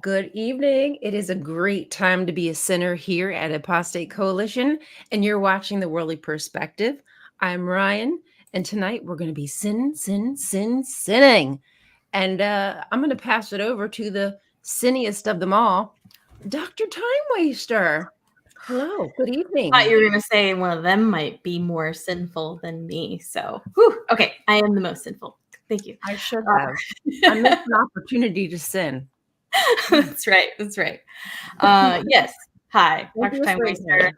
Good evening. It is a great time to be a sinner here at Apostate Coalition, and you're watching The Worldly Perspective. I'm Ryan, and tonight we're going to be sinning. And I'm going to pass it over to the sinniest of them all, Dr. Time Waster. Hello, good evening. I thought you were going to say one of them might be more sinful than me. So, okay, I am the most sinful. Thank you. I should have. I missed an opportunity to sin. That's right. Yes. Hi, Dr. Time Waster.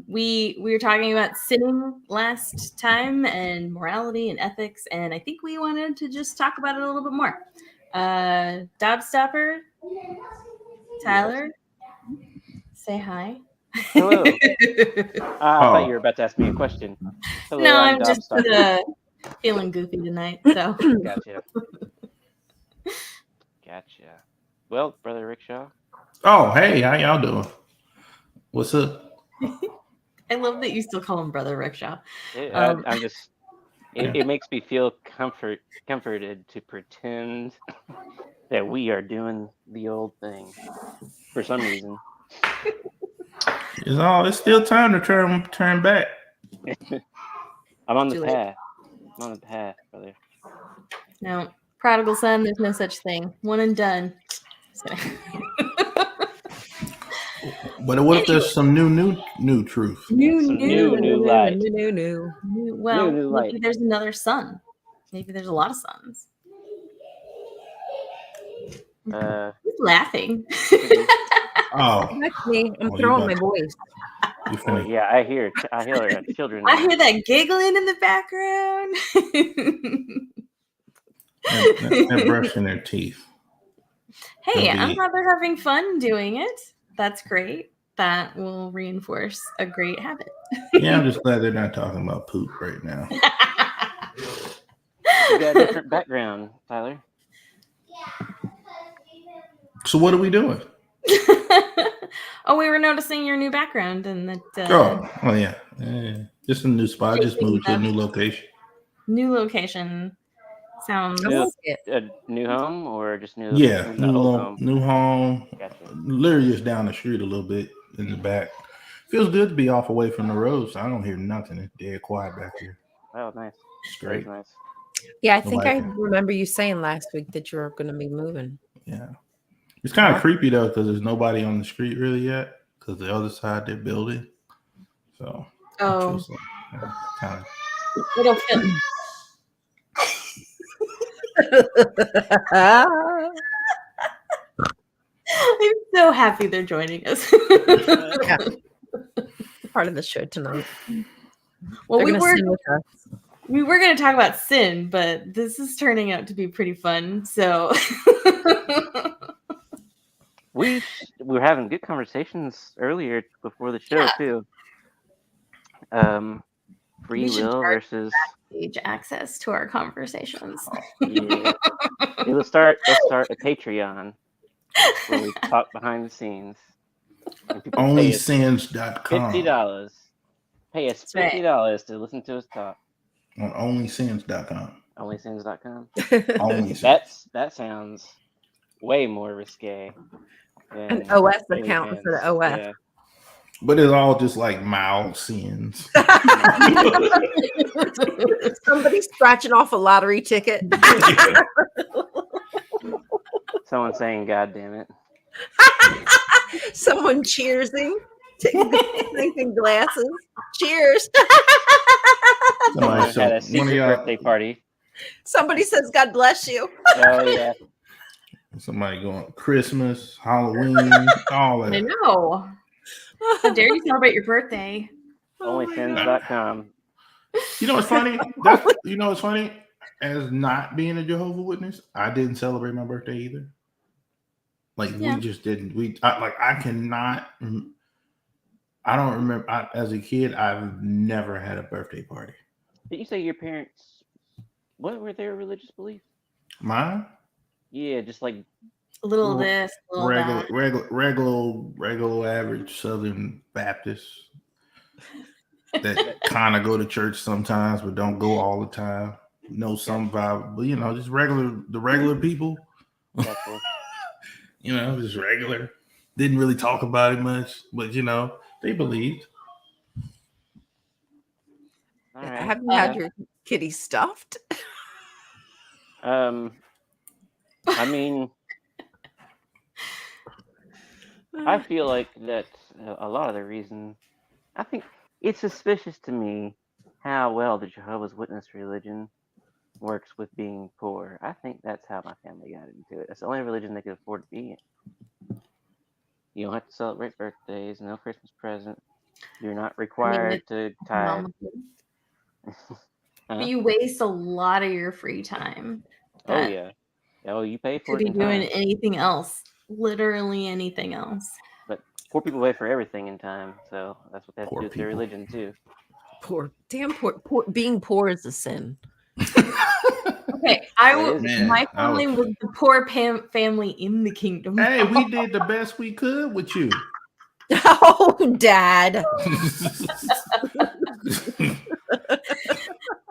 We were talking about sinning last time and morality and ethics, and I think we wanted to just talk about it a little bit more. Dobstopper, Tyler, say hi. Hello. I thought you were about to ask me a question. Hello, no, I'm just feeling goofy tonight. So Gotcha. Well, Brother Rickshaw. Oh, hey, how y'all doing? What's up? I love that you still call him Brother Rickshaw. I'm just. It makes me feel comforted to pretend that we are doing the old thing for some reason. It's still time to turn back. I'm on the path. Brother. No, prodigal son, there's no such thing. One and done. But what if there's some new truth? New light. Well, new maybe light. there's another sun. Maybe there's a lot of suns. Who's laughing? Oh, That's me. I'm throwing my voice. Yeah, I hear children. I hear that giggling in the background. They're brushing their teeth. Hey, I'm glad they're having fun doing it. That's great. That will reinforce a great habit. Yeah, I'm just glad they're not talking about poop right now. You got a different background, Tyler. So what are we doing? Oh, we were noticing your new background and that. Oh yeah. Just a new spot. I just moved to a new location. New location sounds. A new home or just new? Yeah, new home. Gotcha. Literally just down the street a little bit in the back. Feels good to be off away from the road, so I don't hear nothing. It's dead quiet back here. Oh, nice. It's great. Very nice. Yeah, I think I remember you saying last week that you were going to be moving. Yeah. It's kind of creepy, though, because there's nobody on the street really yet, because the other side they're building. So, kind of. It'll fit. I'm so happy they're joining us. Yeah. Part of the show tonight. Well, we were going to talk about sin, but this is turning out to be pretty fun. So we were having good conversations earlier before the show too. Free will versus backstage access to our conversations. Yeah. Let's start a Patreon where we talk behind the scenes. Onlysins.com. $50. Pay us $50 to listen to us talk. On onlysins.com. Onlysins.com. That sounds way more risque. An OS account for the OS. Yeah. But it's all just like mild sins. Somebody scratching off a lottery ticket. Someone saying, "God damn it." Someone cheersing, drinking glasses. Cheers. Somebody had a secret birthday party. Somebody says, "God bless you." Oh, yeah. Somebody going Christmas, Halloween, all that. I know. How dare you celebrate your birthday? Onlysins.com. You know what's funny? What's funny? As not being a Jehovah's Witness, I didn't celebrate my birthday either. We just didn't. I cannot. I don't remember. As a kid, I've never had a birthday party. Did you say your parents? What were their religious beliefs? Mine? Yeah, just like a little of this, a little regular average Southern Baptist that kind of go to church sometimes, but don't go all the time. Know some vibe, but just the regular people. just regular. Didn't really talk about it much, but they believed. All right. Have you had your kitty stuffed? I mean, I feel like that's a lot of the reason. I think it's suspicious to me how well the Jehovah's Witness religion works with being poor. I think that's how my family got into it. It's the only religion they could afford to be in. You don't have to celebrate birthdays, no Christmas present. You're not required to tithe. But you waste a lot of your free time. Oh yeah. Oh, you pay for Could it be in doing time. anything else. Literally anything else. But poor people pay for everything in time, so that's what they have Poor to do with their people. religion too. Poor, damn poor. Being poor is a sin. Okay, my family was the poor family in the kingdom. Hey, we did the best we could with you. Oh, Dad.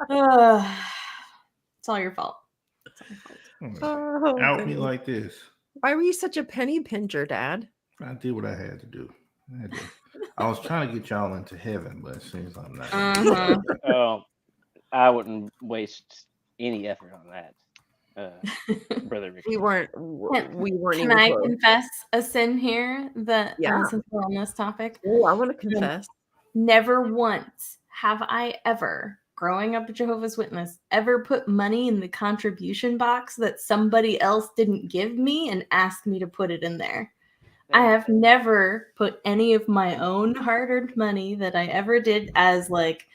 It's all your fault. Out me like this. Why were you such a penny pincher, Dad? I did what I had to do. I was trying to get y'all into heaven, but it seems I'm not. Oh, I wouldn't waste any effort on that, brother Ricky. We weren't. Can I confess a sin here? That since we're on this topic, I want to confess. Never once have I ever, growing up a Jehovah's Witness, ever put money in the contribution box that somebody else didn't give me and asked me to put it in there. I have never put any of my own hard-earned money that I ever did as like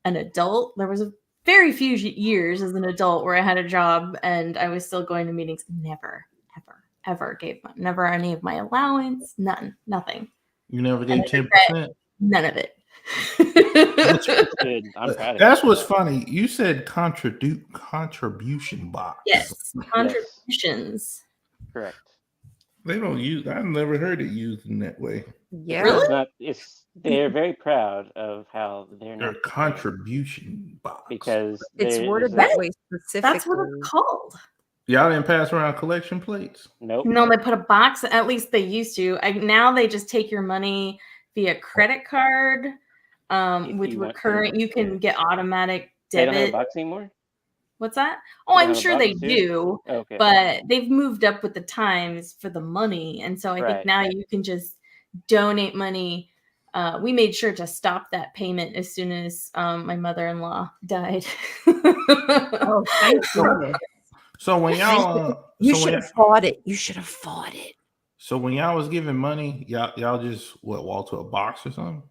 an adult. There was a very few years as an adult where I had a job and I was still going to meetings. Never, ever gave money. Never any of my allowance. Nothing. You never gave 10%? None of it. That's good. I'm proud of That's what's funny. You said contribution box. Yes, contributions. Correct. They don't use. I've never heard it used in that way. Yeah, really? They're very proud of how they're not their contribution box because it's worded that way specifically. That's what it's called. Y'all didn't pass around collection plates? Nope. No, they put a box. At least they used to. Now they just take your money via credit card. With recurrent, you can get automatic debit. They don't have a box anymore? What's that? Oh, I'm sure they do. Okay. But they've moved up with the times for the money. And so I think now you can just donate money. We made sure to stop that payment as soon as my mother-in-law died. Oh, thank you. So when y'all you should have fought it. You should have fought it. So when y'all was giving money, y'all just walk to a box or something?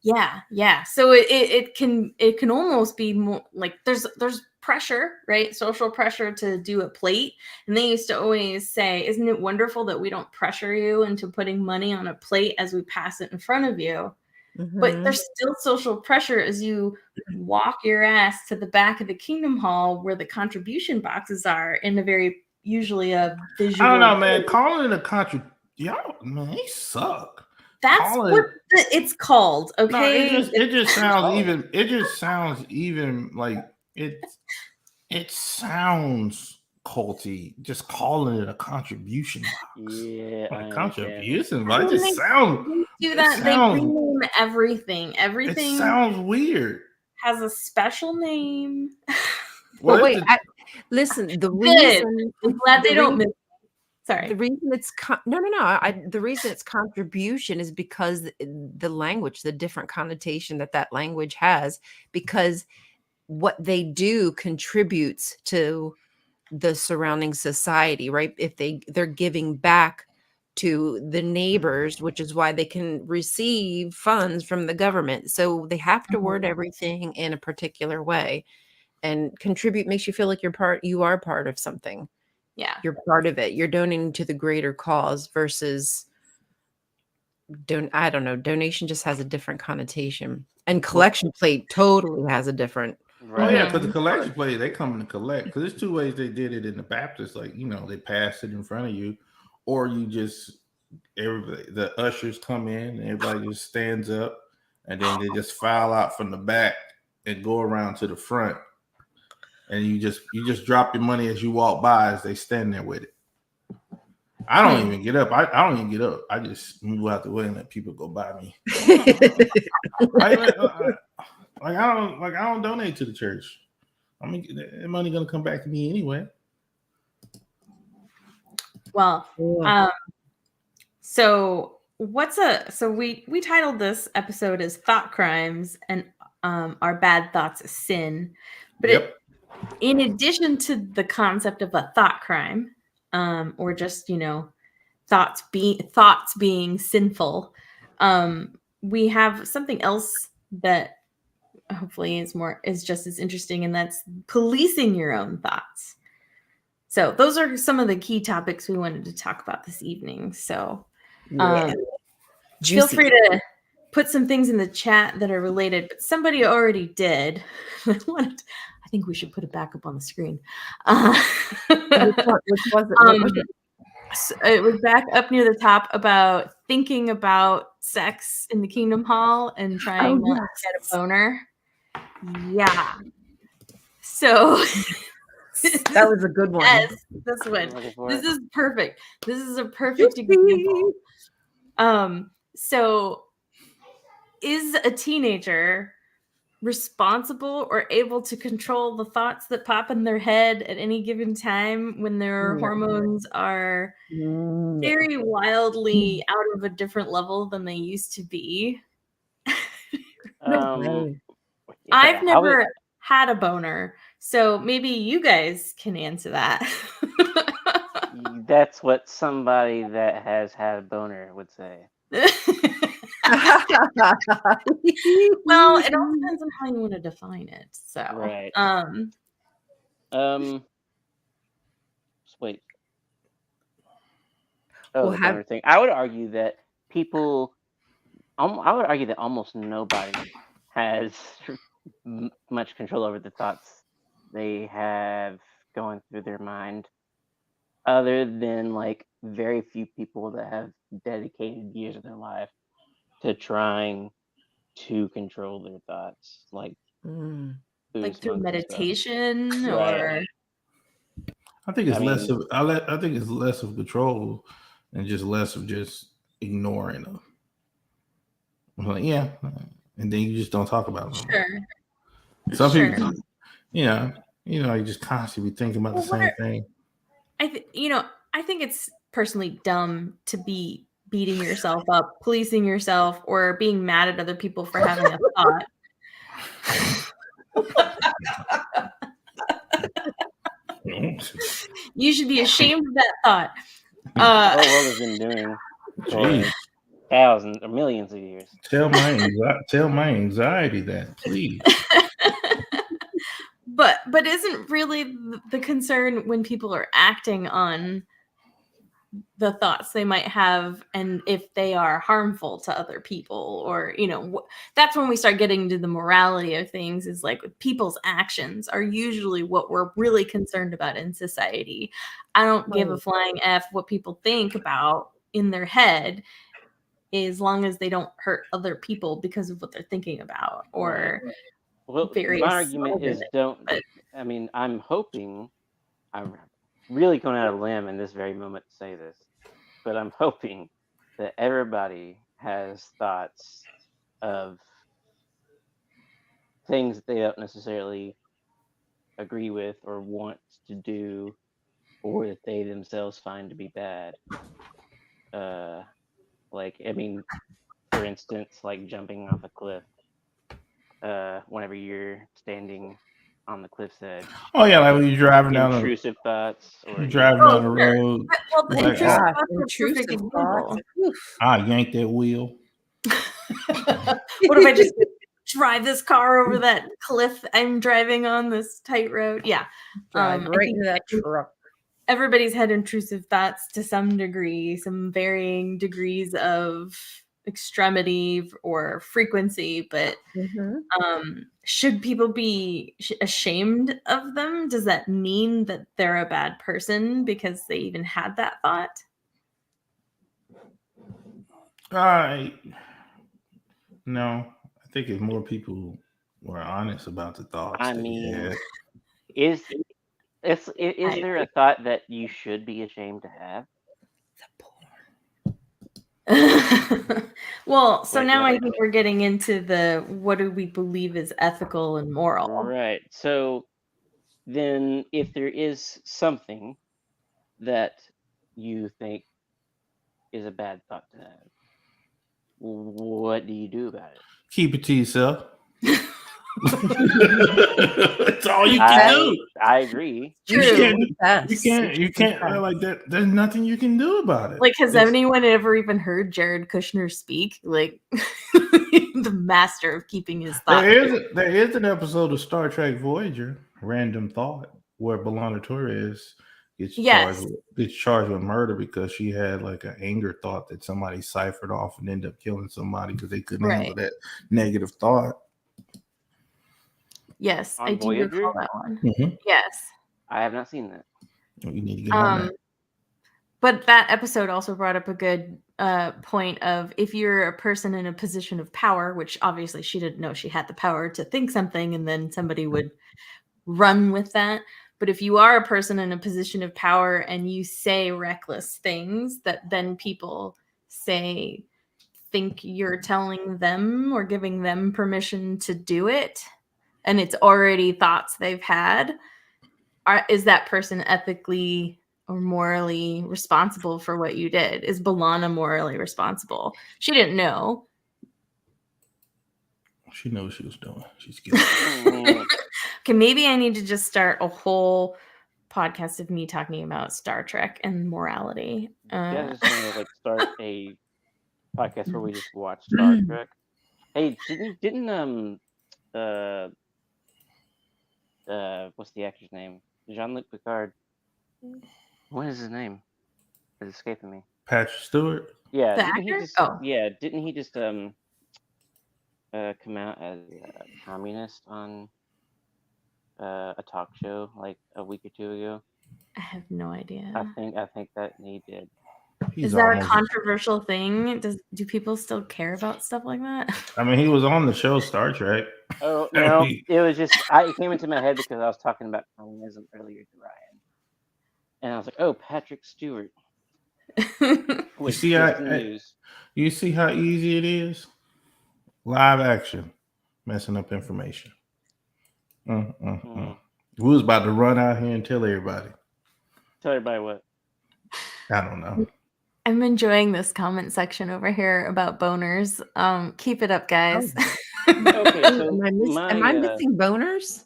Yeah. So it can almost be more like there's pressure, right? Social pressure to do a plate. And they used to always say, isn't it wonderful that we don't pressure you into putting money on a plate as we pass it in front of you? Mm-hmm. But there's still social pressure as you walk your ass to the back of the Kingdom Hall where the contribution boxes are in usually a visual. I don't know, man. Calling it a contribution, y'all, man, they suck. That's what it's called. Okay. No, it just sounds even like it sounds culty. Just calling it a contribution box. Yeah, like contribution. But it just sounds. They do that. They rename everything. Everything. It sounds weird. Has a special name. Well, wait. Listen. The reason I'm glad they don't miss. Sorry. The reason it's the reason it's contribution is because the language, the different connotation that language has, because what they do contributes to the surrounding society, right? If they're giving back to the neighbors, which is why they can receive funds from the government. So they have to word everything in a particular way, and contribute makes you feel like you are part of something. Yeah, you're part of it. You're donating to the greater cause versus I don't know. Donation just has a different connotation, and collection plate totally has a different. Right. Oh yeah, because the collection plate, they come in to collect. Because there's two ways they did it in the Baptist. Like they pass it in front of you, or you just the ushers come in, and everybody just stands up, and then they just file out from the back and go around to the front. And you just drop your money as you walk by as they stand there with it. I don't even get up. I don't even get up. I just move out the way and let people go by me. I don't donate to the church. I mean, the money gonna come back to me anyway. Well, Yeah. so we titled this episode as Thought Crimes and Our Bad Thoughts is Sin. But in addition to the concept of a thought crime, or just, thoughts being sinful, we have something else that hopefully is just as interesting, and that's policing your own thoughts. So those are some of the key topics we wanted to talk about this evening. So feel free to put some things in the chat that are related, but somebody already did. I think we should put it back up on the screen. Which was it? What was it? So it was back up near the top about thinking about sex in the Kingdom Hall and trying not to get a boner. Yeah. So that was a good one. Yes, this one. This is perfect. This is a perfect example. So is a teenager responsible or able to control the thoughts that pop in their head at any given time when their hormones are very wildly out of a different level than they used to be? I've never had a boner, so maybe you guys can answer that. That's what somebody that has had a boner would say. Well, it all depends on how you want to define it. So, right. Wait. Oh, the boner thing. I would argue that people. I would argue that almost nobody has much control over the thoughts they have going through their mind, other than like very few people that have dedicated years of their life to trying to control their thoughts, like through meditation or. Right. I think it's less of. I think it's less of control and just less of just ignoring them. Like, yeah, and then you just don't talk about them. Sure. Some people, you just constantly thinking about the same thing. I think it's personally dumb to be beating yourself up, policing yourself, or being mad at other people for having a thought. You should be ashamed of that thought. The whole world has been doing for thousands or millions of years. Tell my anxiety that, please. But isn't really the concern when people are acting on the thoughts they might have, and if they are harmful to other people, or that's when we start getting into the morality of things. Is like people's actions are usually what we're really concerned about in society. I don't give a flying F what people think about in their head, as long as they don't hurt other people because of what they're thinking about. Or my argument is I'm hoping, I'm really going out of limb in this very moment to say this, but I'm hoping that everybody has thoughts of things that they don't necessarily agree with or want to do, or that they themselves find to be bad. For instance, like jumping off a cliff. Whenever you're standing on the cliff's edge. Oh yeah, like when you're driving down intrusive thoughts, or you're driving down the road. Well, the intrusive thoughts. I yanked that wheel. What if I just drive this car over that cliff I'm driving on, this tight road? Yeah, drive right into that truck. Everybody's had intrusive thoughts to some degree, some varying degrees of extremity or frequency, but should people be ashamed of them? Does that mean that they're a bad person because they even had that thought? No, I think if more people were honest about the thoughts. I mean, is there a thought that you should be ashamed to have? Well, so Like now what? I think we're getting into the what do we believe is ethical and moral. Right. So then, if there is something that you think is a bad thought to have, what do you do about it? Keep it to yourself. That's all you can do. I agree. You True. can't. Confess. You can't like that. There's nothing you can do about it. Like, has It's- anyone ever even heard Jared Kushner speak? Like, the master of keeping his thoughts. there is an episode of Star Trek Voyager, Random Thought, where B'Elanna Torres gets Yes. charged with murder because she had like an anger thought that somebody ciphered off and ended up killing somebody because they couldn't handle that negative thought. Yes, On I do Voyager? recall that one. Mhm. Yes. I have not seen that. You need to get on that. But that episode also brought up a good point of if you're a person in a position of power, which obviously she didn't know she had the power to think something and then somebody would run with that. But if you are a person in a position of power and you say reckless things that then people think you're telling them or giving them permission to do it, and it's already thoughts they've had, is that person ethically or morally responsible for what you did? Is B'Elanna morally responsible? She didn't know. She knows what she was doing. She's guilty. Okay, maybe I need to just start a whole podcast of me talking about Star Trek and morality. Yeah, I just want to like start a podcast where we just watch Star Trek. Hey, didn't what's the actor's name? Jean-Luc Picard. What is his name? It's escaping me. Patrick Stewart. Yeah, The didn't actor? he just? Oh. Yeah, didn't he just come out as a communist on a talk show like a week or two ago? I have no idea. I think that he did. Is that a controversial thing? Do people still care about stuff like that? I mean, he was on the show Star Trek. Oh no, it was just it came into my head because I was talking about communism earlier to Ryan, and I was like, "Oh, Patrick Stewart." You see how easy it is? Live action, messing up information. We was about to run out here and tell everybody. Tell everybody what? I don't know. I'm enjoying this comment section over here about boners. Keep it up, guys. Okay, so am I missing boners?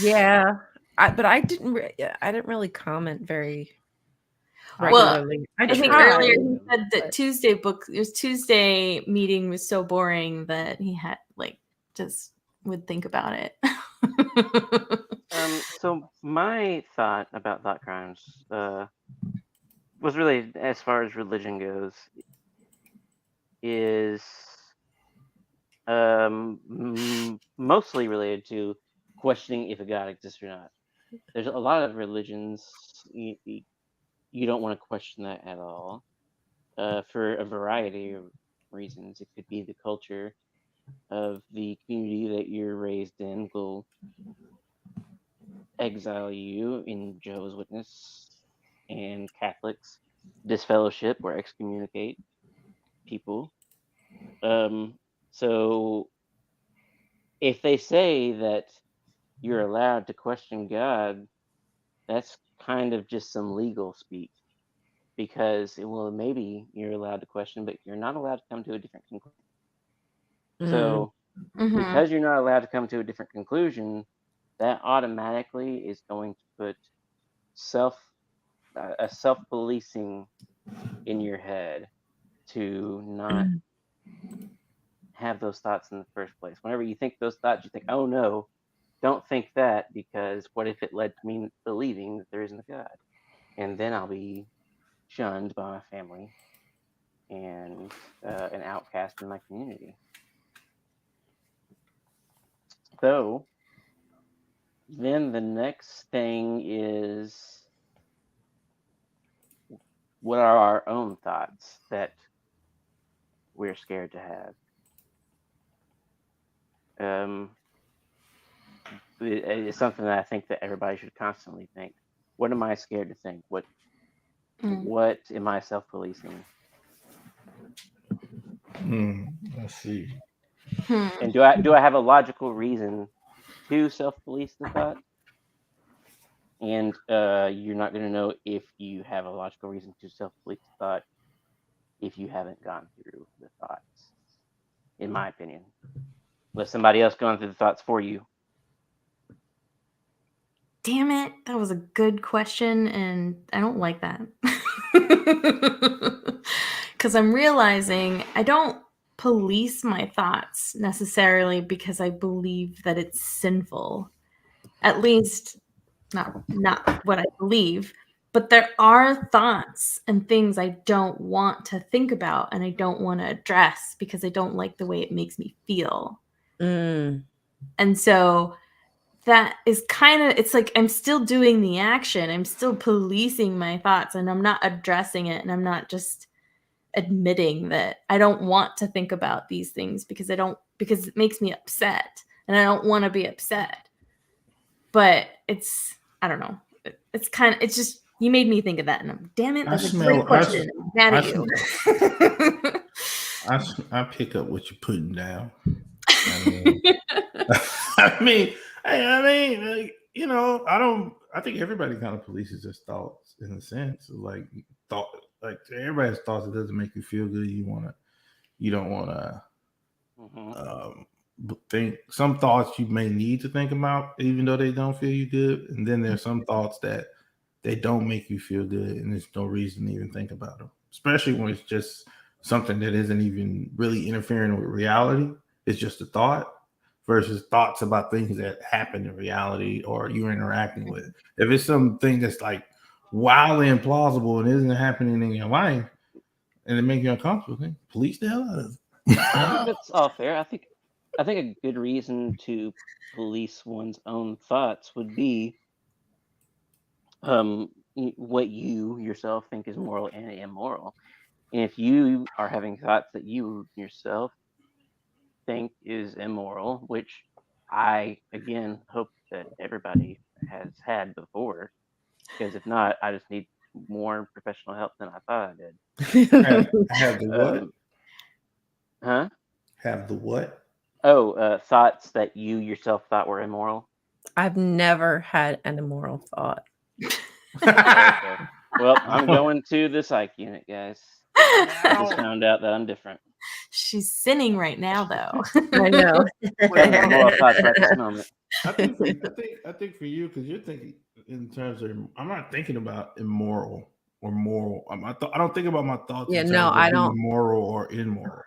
Yeah, but I didn't really comment very regularly. Well, I think earlier he said that Tuesday meeting was so boring that he had just would think about it. So my thought about thought crimes was really, as far as religion goes, is mostly related to questioning if a God exists or not. There's a lot of religions you don't want to question that at all, for a variety of reasons. It could be the culture of the community that you're raised in will exile you. In Jehovah's Witness and Catholics disfellowship or excommunicate people. So if they say that you're allowed to question God, that's kind of just some legal speak, because maybe you're allowed to question, but you're not allowed to come to a different conclusion. So because you're not allowed to come to a different conclusion, that automatically is going to put a self-policing in your head to not have those thoughts in the first place. Whenever you think those thoughts, you think, oh no, don't think that, because what if it led to me believing that there isn't a God? And then I'll be shunned by my family and an outcast in my community. So then the next thing is, what are our own thoughts that we're scared to have? It's something that I think that everybody should constantly think. What am I scared to think? What am I self-policing? Let's see. And do I have a logical reason to self-police the thought? And you're not going to know if you have a logical reason to self-police the thought if you haven't gone through the thoughts, in my opinion. Let somebody else go through the thoughts for you. Damn it, that was a good question, and I don't like that. Because I'm realizing I don't police my thoughts necessarily because I believe that it's sinful. At least not what I believe, but there are thoughts and things I don't want to think about and I don't want to address because I don't like the way it makes me feel. And so that is kind of, it's like I'm still doing the action. I'm still policing my thoughts and I'm not addressing it, and I'm not just admitting that I don't want to think about these things because it makes me upset and I don't want to be upset. But I don't know. It's just, you made me think of that, and damn it, that's a great question. I'm mad at you. I pick up what you're putting down. I mean, like, you know, I think everybody kind of polices their thoughts in a sense. Like everybody has thoughts that doesn't make you feel good. You don't want to think some thoughts you may need to think about, even though they don't feel you good. And then there's some thoughts that they don't make you feel good, and there's no reason to even think about them, especially when it's just something that isn't even really interfering with reality. It's just a thought versus thoughts about things that happen in reality or you're interacting with. If it's something that's like wildly implausible and isn't happening in your life and it makes you uncomfortable, then police the hell out of it. I think that's all fair. I think a good reason to police one's own thoughts would be what you yourself think is moral and immoral. And if you are having thoughts that you yourself think is immoral, which I again hope that everybody has had before, because if not, I just need more professional help than I thought I did. Have the what? Huh? Have the what? Oh, thoughts that you yourself thought were immoral. I've never had an immoral thought. Okay. Well, I'm going to the psych unit, guys. I just found out that I'm different. She's sinning right now, though. I know. Moral thoughts right this moment. I think for you, because you're thinking in terms of, I'm not thinking about immoral or moral. I don't think about my thoughts. Yeah, in no, terms of I being don't. moral or immoral.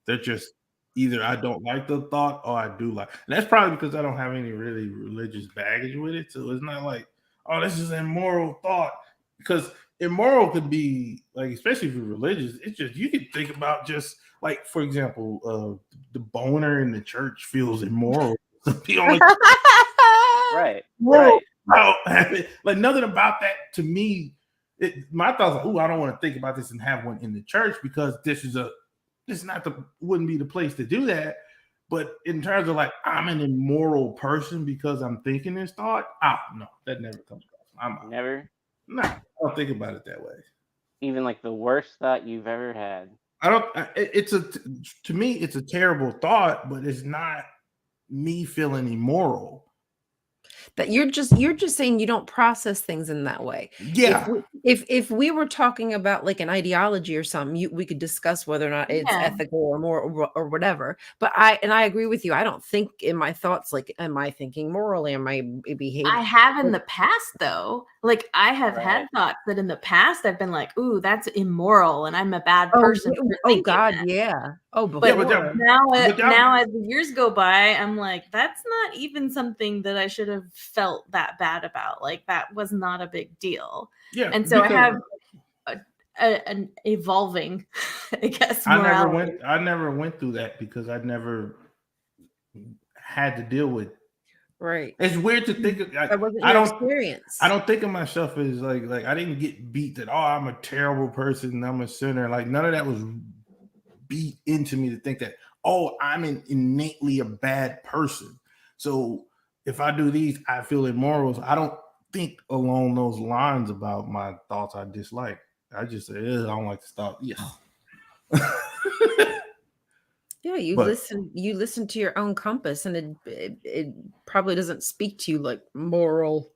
They're just either I don't like the thought or I do like. And that's probably because I don't have any really religious baggage with it. So it's not like, oh, this is an immoral thought. Because immoral could be like, especially if you're religious, it's just you can think about just like, for example, the boner in the church feels immoral. Right. Right. Like nothing about that to me. My thoughts are, I don't want to think about this and have one in the church because wouldn't be the place to do that. But in terms of like, I'm an immoral person because I'm thinking this thought. No, that never comes across. Never. No, I don't think about it that way. Even like the worst thought you've ever had. I don't. To me, it's a terrible thought, but it's not me feeling immoral. That you're just saying you don't process things in that way. Yeah. If we were talking about like an ideology or something, we could discuss whether or not it's ethical or moral or whatever. But I agree with you. I don't think in my thoughts like, am I thinking morally? Am I behaving? I have in the past though. Like I have had thoughts that in the past I've been like, "Ooh, that's immoral, and I'm a bad person." Oh God, yeah. Oh, but now as the years go by, I'm like, that's not even something that I should have felt that bad about. Like that was not a big deal. Yeah, and so I have an evolving, I guess. Morality. I never went through that because I never had to deal with. Right. It's weird to think of. That wasn't your experience. I don't think of myself as like I didn't get beat that. Oh, I'm a terrible person. I'm a sinner. Like none of that was beat into me to think that. Oh, I'm innately a bad person. So if I do these, I feel immoral. I don't think along those lines about my thoughts I dislike. I just say, I don't like to stop. Yeah. Yeah, you But listen to your own compass, and it probably doesn't speak to you like moral,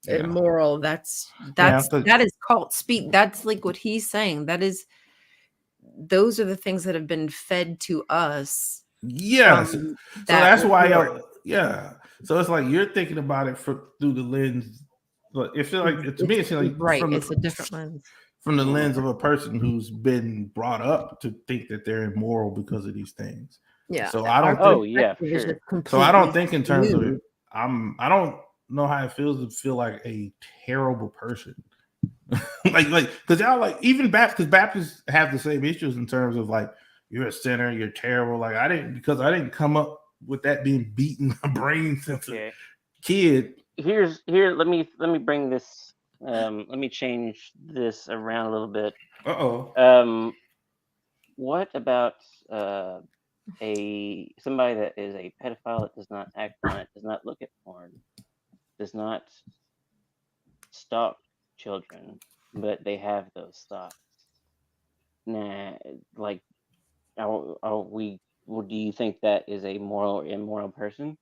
yeah, immoral. yeah, but That is called speak. That's like what he's saying. Those are the things that have been fed to us yes. from So that that's why, report. yeah. So it's like you're thinking about it through the lens. But it feels like to me, it feels like Right. It's a different lens. from the lens of a person who's been brought up to think that they're immoral because of these things. Yeah, So I our don't think. Oh yeah, for perspective is sure. just So I don't completely think in terms of it. skewed. I don't know how it feels to feel like a terrible person. like because y'all like even Baptists have the same issues in terms of like you're a sinner, you're terrible. Like I didn't come up with that being beaten my brain since a Okay. kid. Here. Let me bring this. Let me change this around a little bit. Uh-oh. What about uh, somebody that is a pedophile that does not act on it, does not look at porn, does not stalk children, but they have those thoughts? Nah, like, are we? Well, do you think that is a moral or immoral person?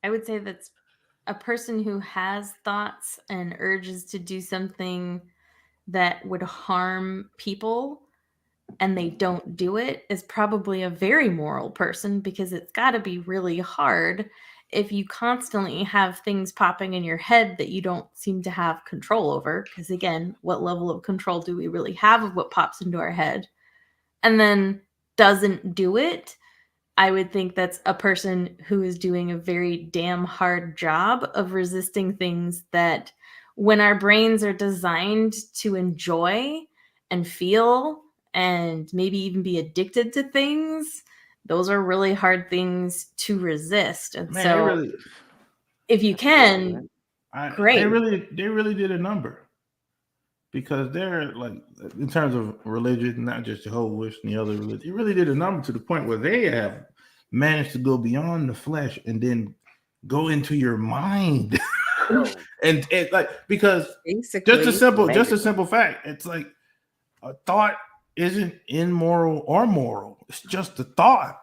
I would say that's a person who has thoughts and urges to do something that would harm people and they don't do it is probably a very moral person, because it's got to be really hard if you constantly have things popping in your head that you don't seem to have control over. Because again, what level of control do we really have of what pops into our head? And then doesn't do it. I would think that's a person who is doing a very damn hard job of resisting things that, when our brains are designed to enjoy and feel and maybe even be addicted to things, those are really hard things to resist. And Man, they so really if you That's a good argument. can, great. they really did a number. Because they're like in terms of religion, not just Jehovah's Witness and the other religion, it really did a number to the point where they have managed to go beyond the flesh and then go into your mind. Whoa, and it like because Basically, just a amazing. simple fact. It's like a thought isn't immoral or moral. It's just a thought.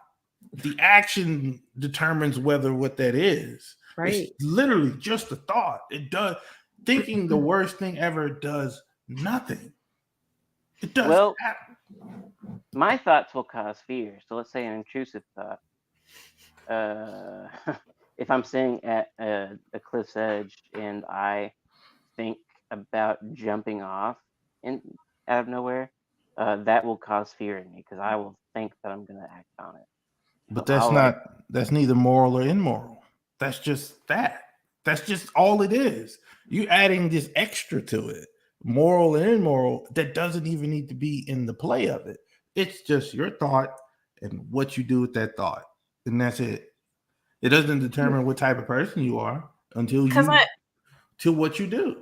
The action determines whether what that is. It's right. literally just a thought. It does thinking the worst thing ever does nothing. It does. Well, my thoughts will cause fear. So let's say an intrusive thought. Uh, if I'm sitting at a cliff's edge and I think about jumping off in out of nowhere, that will cause fear in me because I will think that I'm going to act on it. So But I'll like, that's neither moral or immoral. That's just that. That's just all it is. You adding this extra to it, moral and immoral, that doesn't even need to be in the play of it. It's just your thought and what you do with that thought. And that's it. It doesn't determine what type of person you are until Because you till what you do.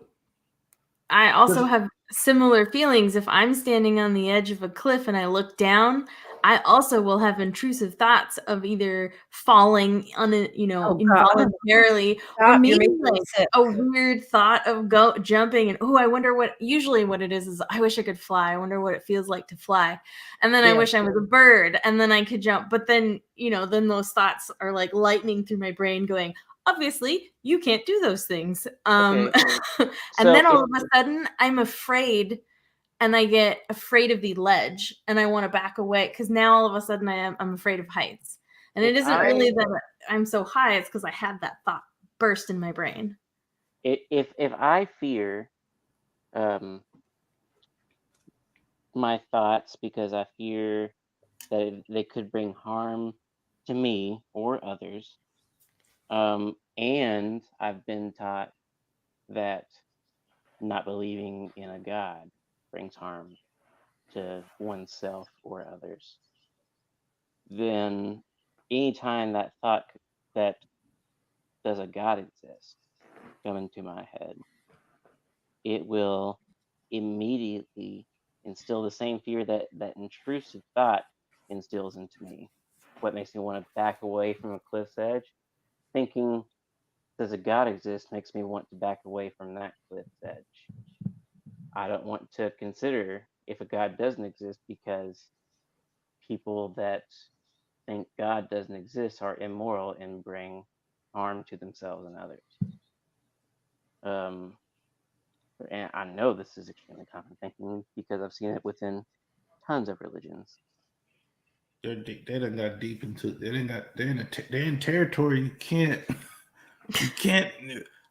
I also 'Cause- have similar feelings. If I'm standing on the edge of a cliff and I look down, I also will have intrusive thoughts of either falling Oh God, involuntarily, or stop! You're maybe making me like sick. a weird thought of jumping and, oh, I wonder what, usually what it is I wish I could fly. I wonder what it feels like to fly. And then I Yeah, wish I was a bird and then I could jump. But then, then those thoughts are like lightning through my brain going, obviously you can't do those things. okay, And so then if all of a sudden I'm afraid, and I get afraid of the ledge and I want to back away, because now all of a sudden I'm afraid of heights. And if it isn't I really that I'm so high, it's because I had that thought burst in my brain. if I fear um, my thoughts because I fear that they could bring harm to me or others, and I've been taught that not believing in a God brings harm to oneself or others, then anytime that thought that does a God exist come into my head, it will immediately instill the same fear that that intrusive thought instills into me. What makes me want to back away from a cliff's edge, thinking does a God exist makes me want to back away from that cliff's edge. I don't want to consider if a God doesn't exist because people that think God doesn't exist are immoral and bring harm to themselves and others. Um, and I know this is extremely common thinking because I've seen it within tons of religions. They done got deep into. They're in territory you can't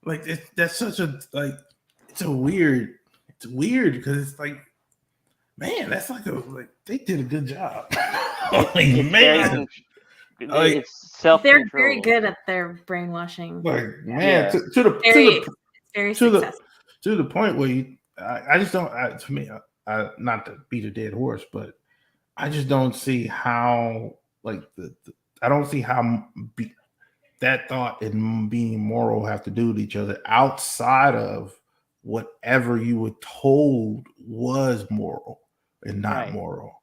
like that's such a like it's weird because it's like man that's like they did a good job. Like It's very man, like it's self They're control. very good at their brainwashing. like man Yeah. to Very, the it's very to the successful. to the point where I just don't to me not to beat a dead horse, but I just don't see how like I don't see how that thought and being moral have to do with each other outside of whatever you were told was moral and not Right. moral.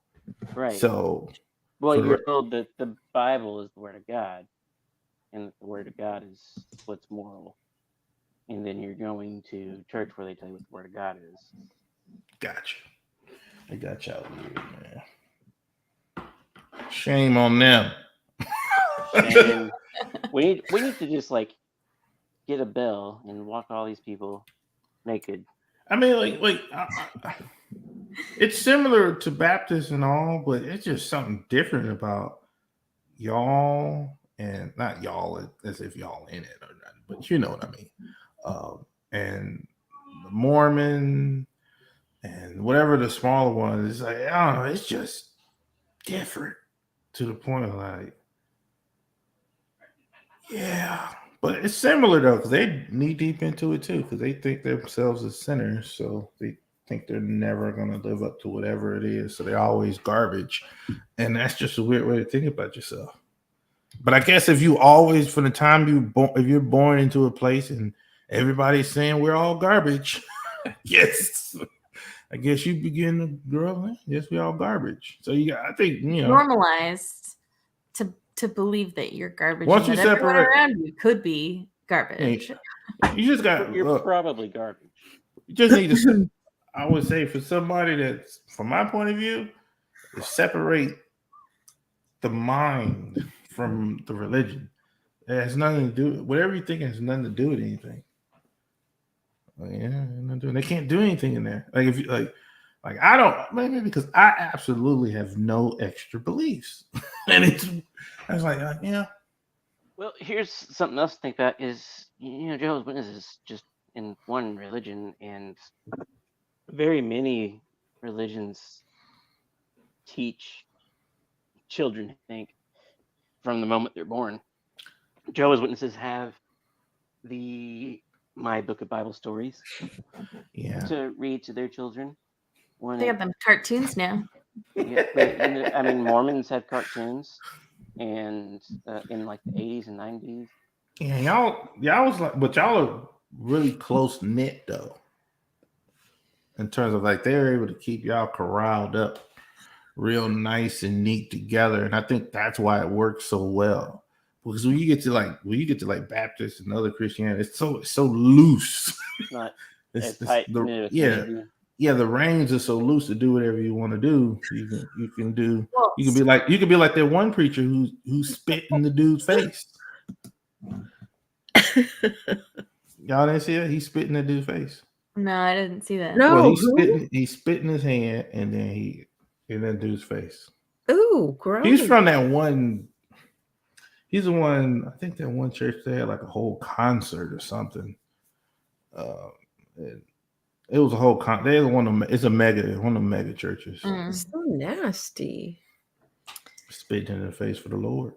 Right. So, well, for the- you're told that the Bible is the Word of God, and that the Word of God is what's moral. And then you're going to church where they tell you what the Word of God is. gotcha. I got y'all weird, man. Shame on them. And we need to just like get a bell and walk all these people naked. I mean, it's similar to Baptist and all, but it's just something different about y'all and not y'all as if y'all in it or nothing, but you know what I mean. And the Mormon and whatever the smaller one is, like I don't know, it's just different to the point of like, yeah. But it's similar though, because they knee deep into it too, because they think themselves as sinners, so they think they're never gonna live up to whatever it is, so they're always garbage, and that's just a weird way to think about yourself. But I guess if you always, from the time if you're born into a place and everybody's saying we're all garbage, yes, I guess you begin to grow up. Yes, we all garbage. So I think Normalized to believe that you're garbage. Once and you that everyone separate, around you could be garbage. you just got. You're probably garbage. You just need to. I would say for somebody that's, from my point of view, to separate the mind from the religion. It has nothing to do. Whatever you think has nothing to do with anything. Like, yeah, they can't do anything in there. Like if you like I don't, maybe because I absolutely have no extra beliefs, and I was like, yeah. Well, here's something else to think about: is Jehovah's Witnesses is just in one religion, and very many religions teach children, I think, from the moment they're born. Jehovah's Witnesses have my book of Bible stories to read to their children. They have them cartoons now. Yeah, but I mean, Mormons have cartoons, and in like the 80s and 90s. Yeah, y'all was like, but y'all are really close knit though. In terms of like they're able to keep y'all corralled up real nice and neat together, and I think that's why it works so well. Because when you get to like Baptist and other Christianity, it's so loose. It's not as tight. Yeah, the reins are so loose to do whatever you want to do. You can do. You can be like that one preacher who spit in the dude's face. Y'all didn't see that? He spit in the dude's face. No, I didn't see that. No, well, he spit in his hand and then he in that dude's face. Ooh, gross. He's from that one. He's the one. I think that one church they had like a whole concert or something. It was a whole They're one of the mega churches. So nasty. Spit in the face for the Lord.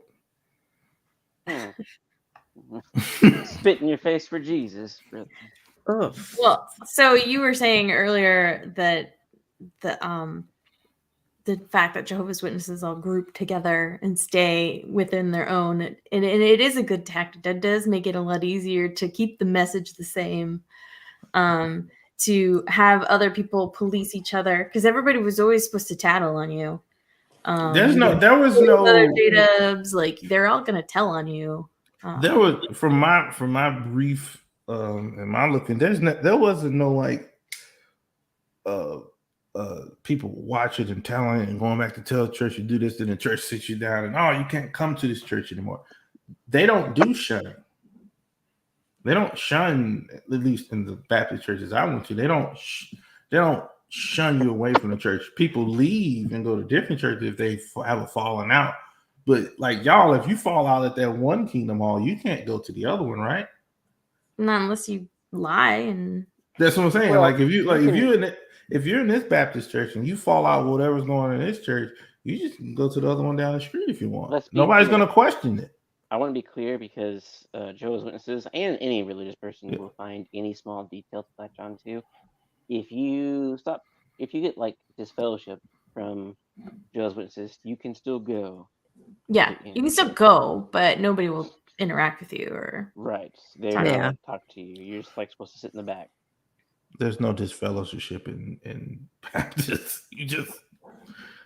Spit in your face for Jesus. Ugh. Well, so you were saying earlier that the fact that Jehovah's Witnesses all group together and stay within their own, and it is a good tactic. That does make it a lot easier to keep the message the same, to have other people police each other, because everybody was always supposed to tattle on you. There was no other J-dubs, like they're all gonna tell on you. There was from my brief and my looking. There wasn't no like people watching and telling and going back to tell the church you do this, then the church sits you down and you can't come to this church anymore. They don't do shunning. They don't shun, at least in the Baptist churches I went to. They don't shun you away from the church. People leave and go to different churches if they have a falling out. But like y'all, if you fall out at that one Kingdom Hall, you can't go to the other one, right? Not unless you lie and. That's what I'm saying. Well, like if you're in this Baptist church and you fall out whatever's going on in this church, you just can go to the other one down the street if you want. Nobody's going to question it. I want to be clear because Jehovah's Witnesses and any religious person will find any small detail to latch onto. If you get like disfellowship from Jehovah's Witnesses, you can still go. Yeah, you can still go, but nobody will interact with you or. Right. They're not going to talk to you. You're just like supposed to sit in the back. There's no disfellowship in Baptists. You just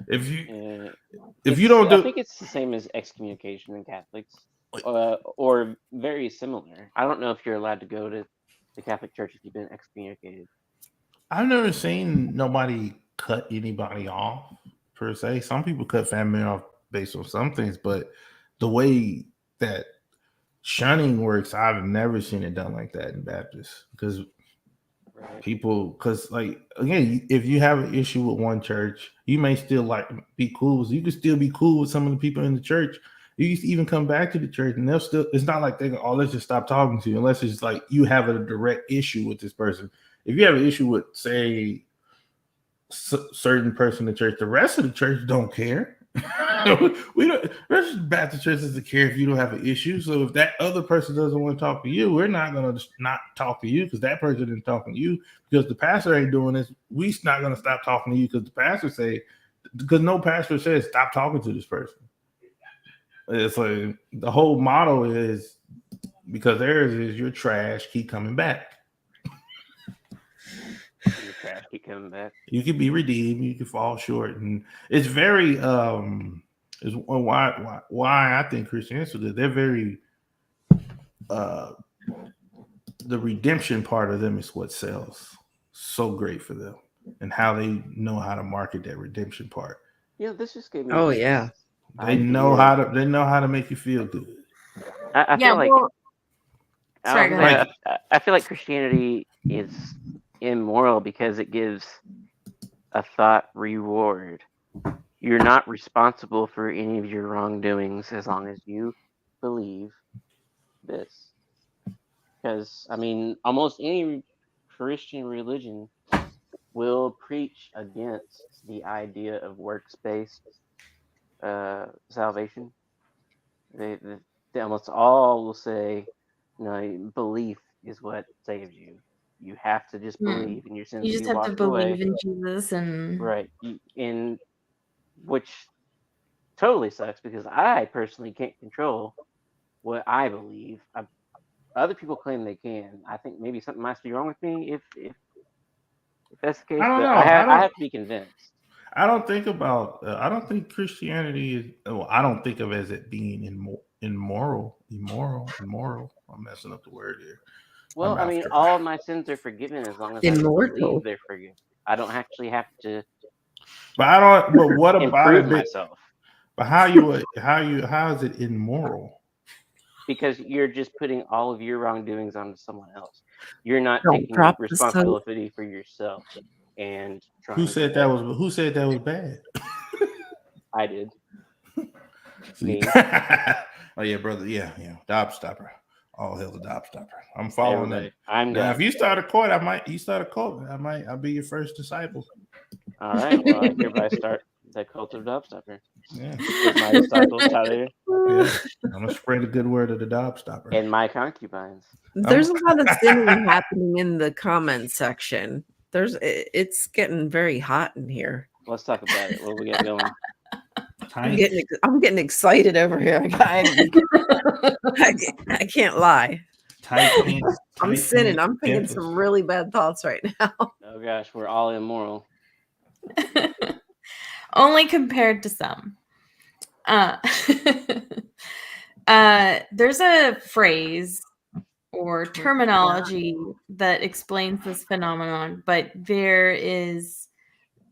if you don't do. I think it's the same as excommunication in Catholics, or very similar. I don't know if you're allowed to go to the Catholic Church if you've been excommunicated. I've never seen nobody cut anybody off per se. Some people cut family off based on some things, but the way that shunning works, I've never seen it done like that in Baptists because. Because like again, if you have an issue with one church, you may still like be cool. You can still be cool with some of the people in the church. You used to even come back to the church, and they'll still. It's not like they go, let's just stop talking to you, unless it's like you have a direct issue with this person. If you have an issue with, say, certain person in the church, the rest of the church don't care. We don't. Registered Baptist Church doesn't care if you don't have an issue. So if that other person doesn't want to talk to you, we're not going to not talk to you because that person isn't talking to you. Because the pastor ain't doing this, we're not going to stop talking to you because the pastor because no pastor says stop talking to this person. It's like the whole motto is because theirs is you're trash, keep coming back. You're trash, keep coming back. You can be redeemed, you can fall short, and it's very is why I think Christianity, they're very the redemption part of them is what sells so great for them, and how they know how to market that redemption part. Yeah, this just gave me. Oh yeah, they know how to make you feel good. I feel like. Well, sorry, go ahead. I feel like Christianity is immoral because it gives a thought reward. You're not responsible for any of your wrongdoings as long as you believe this. Because, I mean, almost any Christian religion will preach against the idea of works-based salvation. They almost all will say, belief is what saves you. You have to just believe in your sins. You just have to believe in Jesus and right. In which totally sucks because I personally can't control what I believe. Other people claim they can. I think maybe something might be wrong with me if that's the case. I don't know. I have to be convinced. I don't think Christianity is. Well, I don't think of it as it being immoral. I'm messing up the word here. Well, I mean, all of my sins are forgiven as long as I believe they're forgiven. I don't actually have to. But I don't. But what about it? Myself? But how is it immoral? Because you're just putting all of your wrongdoings onto someone else. You're not taking responsibility for yourself and trying. Who said that was bad? I did. Me. Oh yeah, brother. Yeah. Dob stopper. All hell the Dob stopper. I'm following that. Now, if you start a cult, I'll be your first disciple. All right. Well, I hereby start the cult of Dob stopper. Yeah. With my disciples, Tyler. Yeah. I'm gonna spread the good word of the Dob stopper. And my concubines. There's a lot of sinning happening in the comment section. It's getting very hot in here. Let's talk about it. What we got going? I'm getting excited over here. I can't lie. I'm sinning. I'm thinking some really bad thoughts right now. Oh gosh, we're all immoral. Only compared to some. There's a phrase or terminology that explains this phenomenon, but there is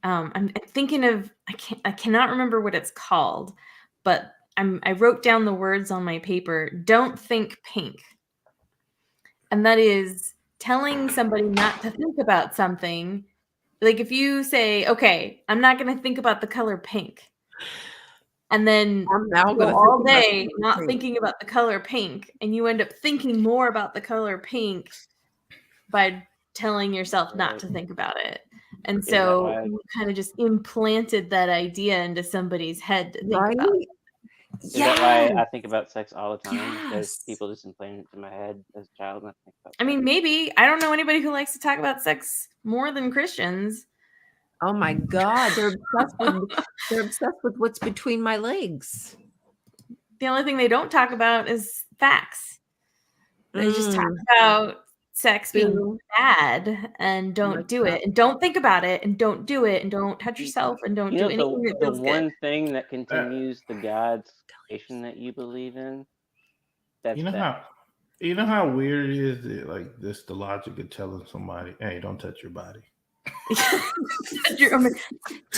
I'm thinking of I cannot remember what it's called, but I wrote down the words on my paper. Don't think pink. And that is telling somebody not to think about something. Like if you say, "Okay, I'm not going to think about the color pink." And then I'm now go going to all think about day the not pink. thinking about the color pink, and you end up thinking more about the color pink by telling yourself not Right. to think about it. And Is that so why? you kind of just implanted that idea into somebody's head to think Right? about it. Is that why I Yes. think about sex all the time? Because Yes. people just implanted it to my head as a child, and I think about I sex. mean, maybe. I don't know anybody who likes to talk about sex more than Christians. Oh my God. They're obsessed with what's between my legs. The only thing they don't talk about is facts. They just talk Mm. about sex being Boo. bad and don't Like do that. it and don't think about it and don't do it and don't touch You, yourself and don't you do know, anything that the feels good. one thing that continues the God's creation that you believe in, that's You know that. how weird it is that, like, this the logic of telling somebody, "Hey, don't touch your body. To the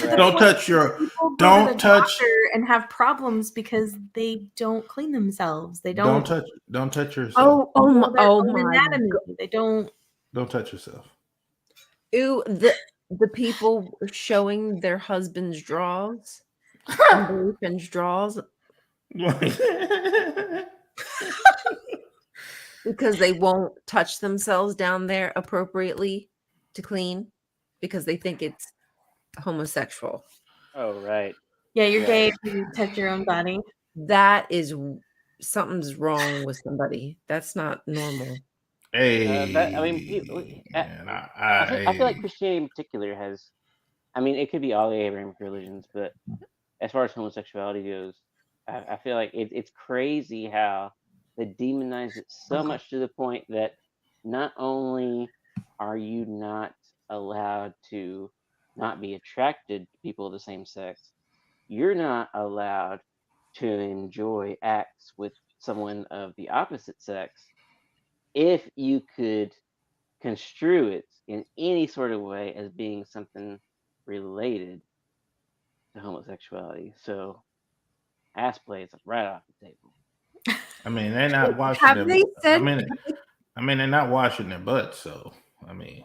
Right. Don't point touch where your. people go to Don't the touch. doctor and have problems because they don't clean themselves. They Don't don't touch. Don't touch yourself. know their Oh own my anatomy. God. They don't. Don't touch yourself." Ew, the people showing their husband's drawers and boyfriend's drawers because they won't touch themselves down there appropriately to clean because they think it's homosexual. Oh, right. Yeah, you're Right. gay if you touch your own body. That is something's wrong with somebody. That's not normal. I mean, Hey, man, I feel like Christianity in particular has. I mean, it could be all the Abrahamic religions, but as far as homosexuality goes, I feel like it's crazy how they demonize it so Okay. much to the point that not only are you not allowed to not be attracted to people of the same sex, you're not allowed to enjoy acts with someone of the opposite sex if you could construe it in any sort of way as being something related to homosexuality. So ass play is right off the table. I mean, they're not washing Have their. they said I mean, they're not washing their butts. So, I mean,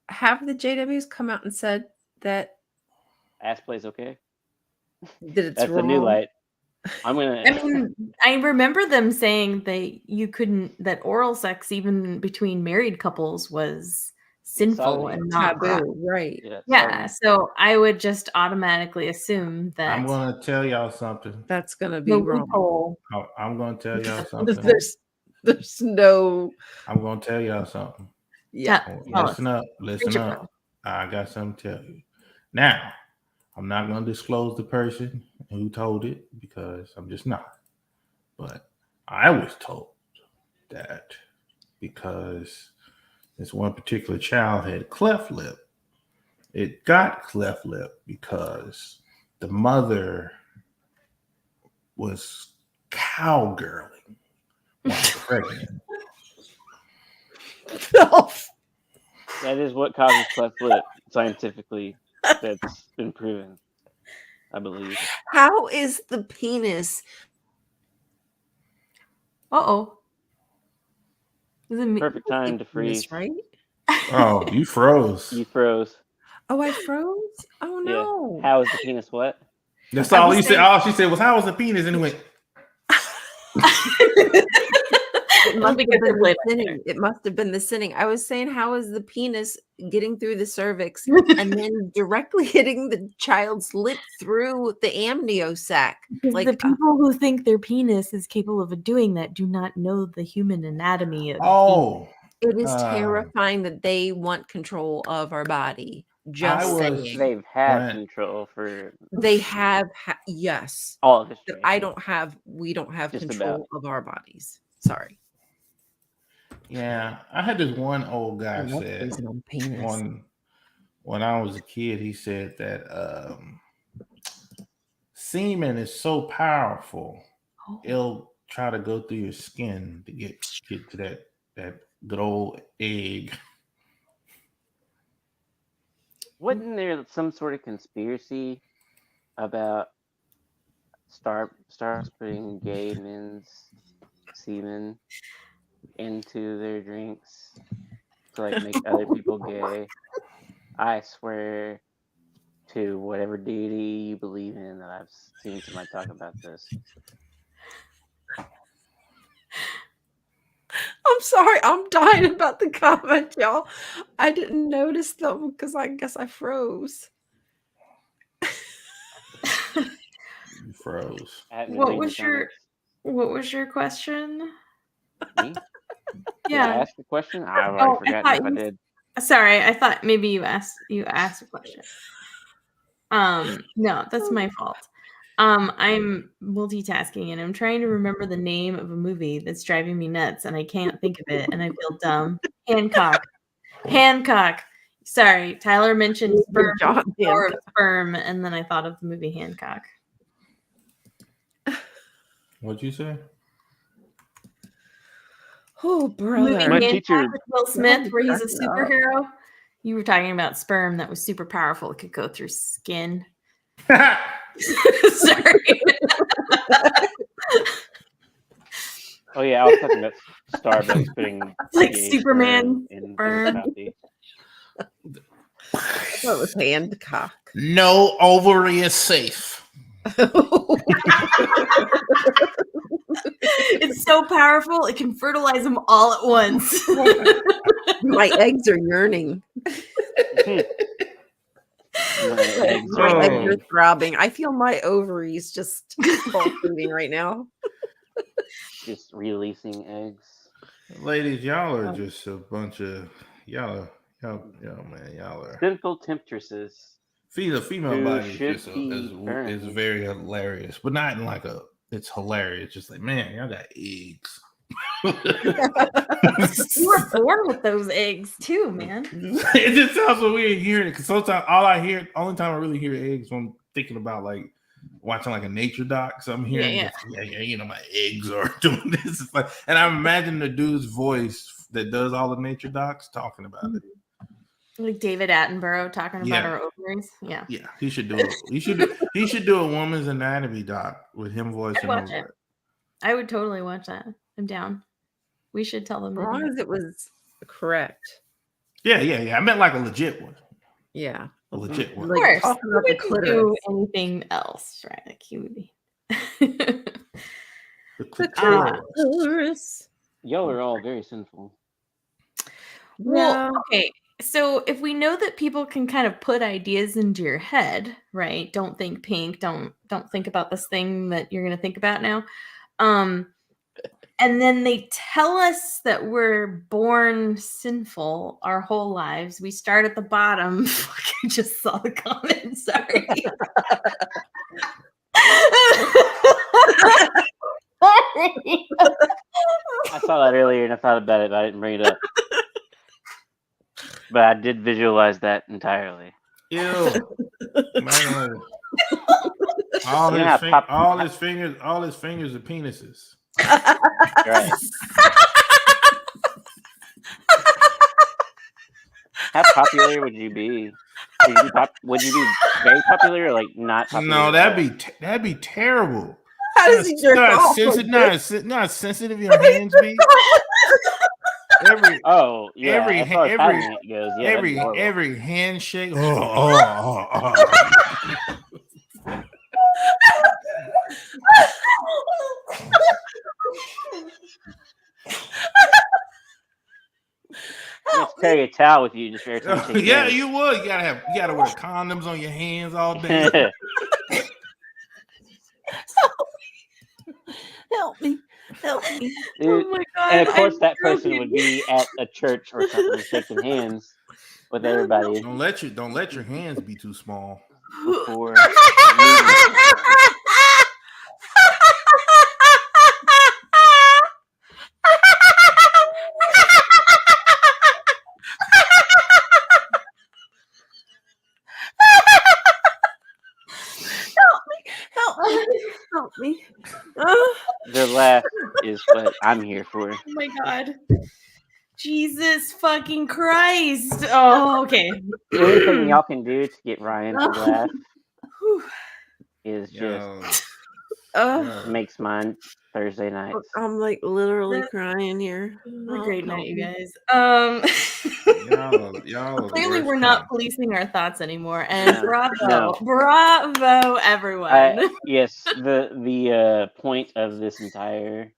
have the JWs come out and said that Ass play's okay. it's That's the new wrong? light. I'm I gonna. mean, I remember them saying that oral sex, even between married couples, was sinful sodomy. and not Taboo, right? Yeah, Sodomy. so I would just automatically assume that I'm gonna tell y'all something. That's gonna the be wrong. loophole. I'm gonna tell y'all something. There's no I'm gonna tell y'all something. yeah. Tell Listen us. up. Listen Preach it, up. I got something to tell you. Now, I'm not gonna disclose the person who told it because I'm just not. But I was told that because this one particular child had cleft lip. It got cleft lip because the mother was cowgirling while pregnant. That is what causes cleft lip scientifically. That's been proven, I believe. How is the penis? Uh-oh. Is it me? Perfect time to freeze. Right? Oh, you froze. You froze. Oh, I froze? Oh Yeah. no. How is the penis what? That's I all was he said. saying- All she said was, "How was the penis?" And he went, It must, be have good been to play the back sinning. It must have been the sinning. I was saying, how is the penis getting through the cervix and then directly hitting the child's lip through the amnio sac? Because Like, the people who think their penis is capable of doing that do not know the human anatomy of "Oh, it is terrifying that they want control of our body. Just I was- saying. They've had Right. control for They have, yes. all of history. We don't have Just control of our bodies. Sorry. yeah." I had this one old guy I love said freezing on penis. when I was a kid. He said that semen is so powerful, Oh. it'll try to go through your skin to get to that good old egg. Wasn't there some sort of conspiracy about stars putting gay men's semen into their drinks to like make other people gay? I swear to whatever deity you believe in that I've seen somebody talk about this. I'm sorry. I'm dying about the comment, y'all. I didn't notice them because I guess I froze. You froze. I haven't been What reading was the your comments. What was your question? Me? Did I Yeah. ask a question? I've Oh, already I forgotten thought if I you- did. Sorry, I thought maybe you asked a question. No, that's my fault. I'm multitasking and I'm trying to remember the name of a movie that's driving me nuts and I can't think of it and I feel dumb. Hancock. Hancock. Sorry, Tyler mentioned sperm, John power of Hancock. sperm, and then I thought of the movie Hancock. What'd you say? Oh, Movie brother. My Hancock teacher- with Will Smith, where he's a cracking up. superhero. You were talking about sperm that was super powerful. It could go through skin. Sorry. Oh yeah, I was talking about Starbucks putting Like gay Superman sperm in sperm. their coffee. I thought it was Hancock. No ovary is safe. It's so powerful, it can fertilize them all at once. My eggs are yearning. My eggs My are eggs burning. are throbbing. I feel my ovaries just pulsating right now. Just releasing eggs. Ladies, y'all are just a bunch of y'all man, y'all are. Sinful temptresses. Female Who body is should just be is burned. very hilarious, but not in like a. It's hilarious. Just like, man, y'all got eggs. You were born with those eggs too, man. It just sounds so weird hearing it because sometimes only time I really hear eggs when I'm thinking about like watching like a nature doc. So I'm hearing, Yeah. you know, my eggs are doing this. It's like, and I imagine the dude's voice that does all the nature docs talking about it. Like David Attenborough talking about Yeah. our ovaries. Yeah. Yeah, he should do it. He should do a woman's anatomy doc with him voicing watch over it. it. I would totally watch that. I'm down. We should tell them. As long as it was correct. Yeah. I meant like a legit one. Yeah. A legit one. Of course, talking he about the wouldn't do clitoris. anything else, right? Like he would be. The clitoris. Clitoris. Y'all are all very sinful. Well, Yeah. okay. So if we know that people can kind of put ideas into your head, right? Don't think pink. Don't think about this thing that you're going to think about now. And then they tell us that we're born sinful our whole lives. We start at the bottom. I just saw the comment. Sorry. I saw that earlier and I thought about it, but I didn't bring it up. But I did visualize that entirely. Ew. Man. All You know how his fingers are penises. Right. How popular would you be? Would you be very popular or like not popular? No, at all? that'd be terrible. How does he jerk off like this? Not sensitive your hands be. Oh yeah. As far as having it goes, yeah. that'd be horrible. every handshake. You just carry a towel with you just for every time you shake Yeah, hands. you would. You gotta wear condoms on your hands all day. Help me. Help me. Dude, Oh my god! and of course, I'm that person broken. would be at a church or something, shaking hands with everybody Don't let your hands be too small. before. Help me. The laugh is what I'm here for. Oh my god. Jesus fucking Christ. Oh, okay. Anything y'all can do to get Ryan to laugh Whew. is just Uh, makes mine Thursday nights. I'm like literally That- crying here. This is a Oh, great help night, you me. guys. Y'all are the Clearly worst we're not kind. policing our thoughts anymore. And No. bravo, everyone. Yes, the point of this entire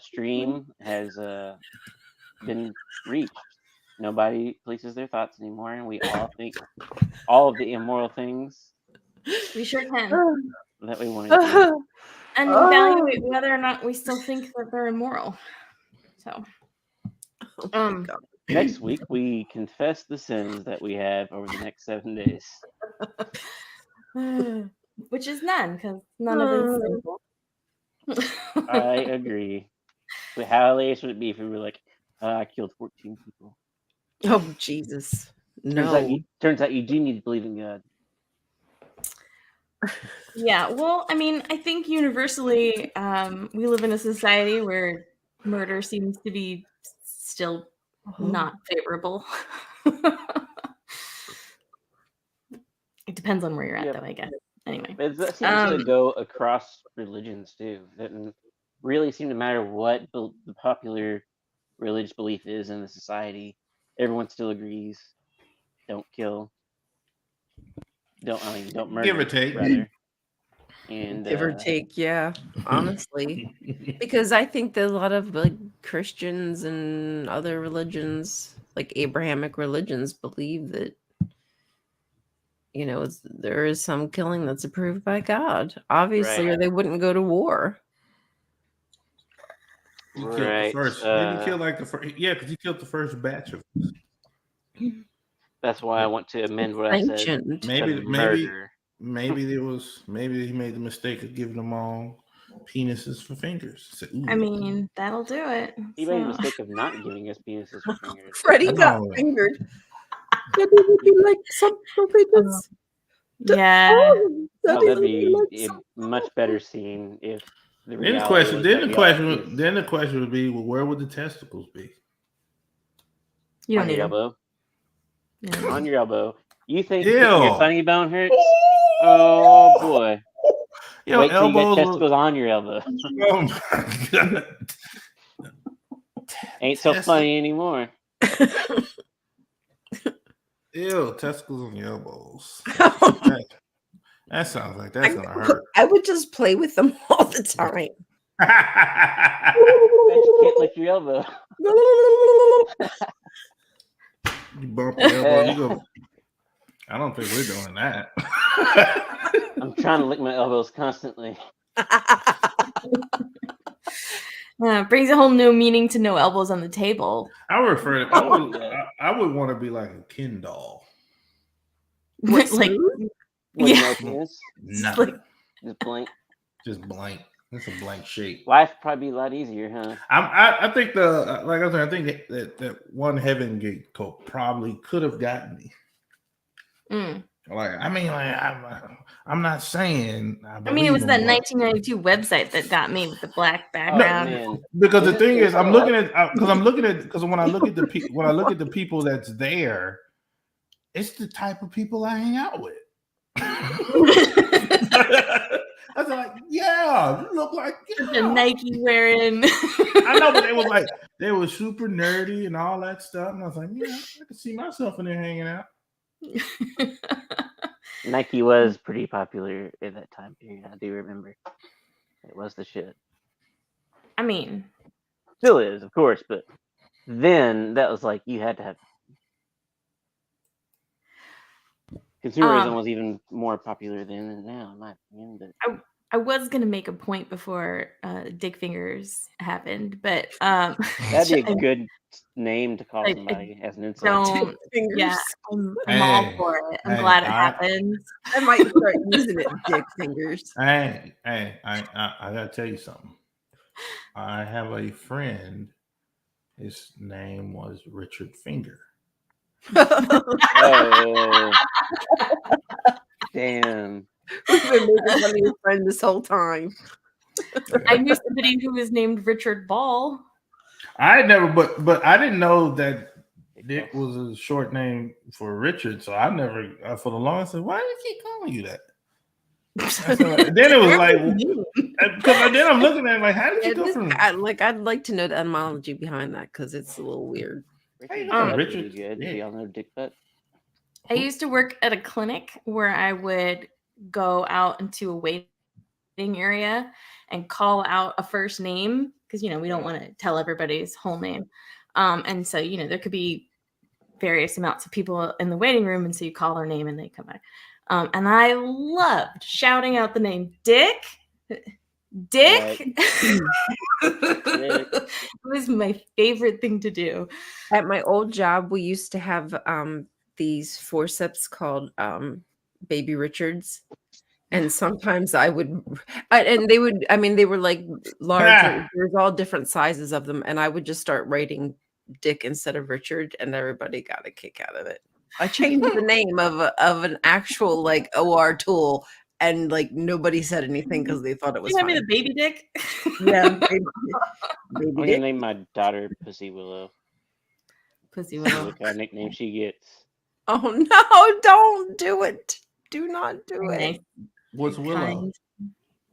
stream has been reached. Nobody polices their thoughts anymore, and we all think all of the immoral things We sure can. that we want to do. And evaluate whether or not we still think that they're immoral. So, Oh my God. Next week, we confess the sins that we have over the next 7 days. which is none, because none of it's simple. I agree. But how hilarious would it be if we were like, I killed 14 people? Oh Jesus. Turns out you do need to believe in God. Yeah, well, I mean, I think universally, we live in a society where murder seems to be still not favorable. It depends on where you're at, Yep. though, I guess. Anyway, That seems to go across religions too. That doesn't really seem to matter what the popular religious belief is in the society. Everyone still agrees. Don't kill. Don't murder. Give or take. Rather. And Give or take, yeah, honestly. Because I think that a lot of like Christians and other religions, like Abrahamic religions, believe that there is some killing that's approved by God, obviously, Right. or they wouldn't go to war. He killed the first. Didn't he kill like the first? Yeah, because he killed the first batch of. That's why I want to amend what I said. Sanctioned. To murder. Maybe he made the mistake of giving them all penises for fingers. Said, I mean, that'll do it. He made the mistake of not giving us penises for fingers. Freddie got No. fingered. Daddy, would you like some fingers? Yeah. Oh, Daddy, that'd would you be like a some? much better scene if the Then the reality question. was Then that the we all question. had Then the question would be, well, where would the testicles be? You don't on need your them. elbow. Yeah. On your elbow. You think Ew. your funny bone hurts? Oh boy! Yo, Wait till you get elbows. testicles on your elbow. Oh my God. Ain't so funny anymore. Ew, testicles on your elbows. That sounds like that's gonna hurt. I would just play with them all the time. Bet you can't lick your elbow. You bump your elbow, you go. I don't think we're doing that. I'm trying to lick my elbows constantly. Brings a whole new meaning to no elbows on the table. I would want to be like a Ken doll. What's like, With yeah. no penis. Nothing. Just blank. Just blank. It's a blank shape. Life probably be a lot easier, huh? I think like I said, I think that one Heaven Gate coat probably could have gotten me. Mm. Like, I mean, like, I'm not saying. I mean, it was that 1992 website that got me with the black background. man. Because the thing is, I'm looking at because when I look at the people that's there, it's the type of people I hang out with. I was like, yeah, you look like The Nike wearing. I know, but they were super nerdy and all that stuff. And I was like, yeah, I can see myself in there hanging out. Nike was pretty popular in that time period. I do remember. It was the shit. I mean, still is, of course, but then that was like you had to have. Consumerism was even more popular then than now, in my opinion. But I was gonna make a point before Dick Fingers happened, but that'd be a good name to call somebody as an insult. don't. Yeah, I'm Hey, all for it. I'm glad it happened. I might start using it, Dick Fingers. Hey, I gotta tell you something. I have a friend. His name was Richard Finger. Oh, damn. We've been making fun of your friend this whole time. I knew somebody who was named Richard Ball. I never, but I didn't know that Dick was a short name for Richard. So I never, for the longest, I said, why do you keep calling you that? Then it was like, because then I'm looking at it like, how did you go from? I'd like to know the etymology behind that because it's a little weird. Richard, good. Do y'all know Dick Butt? I used to work at a clinic where I would go out into a waiting area and call out a first name because we don't want to tell everybody's whole name, and so there could be various amounts of people in the waiting room, and so you call their name and they come back. And I loved shouting out the name Dick. Dick. It was my favorite thing to do. At my old job, we used to have these forceps called Baby Richards. And sometimes I would, and they would, they were like larger. There's all different sizes of them. And I would just start writing Dick instead of Richard, and everybody got a kick out of it. I changed the name of an actual like OR tool, and like nobody said anything because they thought it was. You me the Baby Dick. Yeah, baby I'm gonna name my daughter Pussy Willow. Pussy Willow. Look what nickname she gets. Oh no! Don't do it. Do not do it. What's Willow?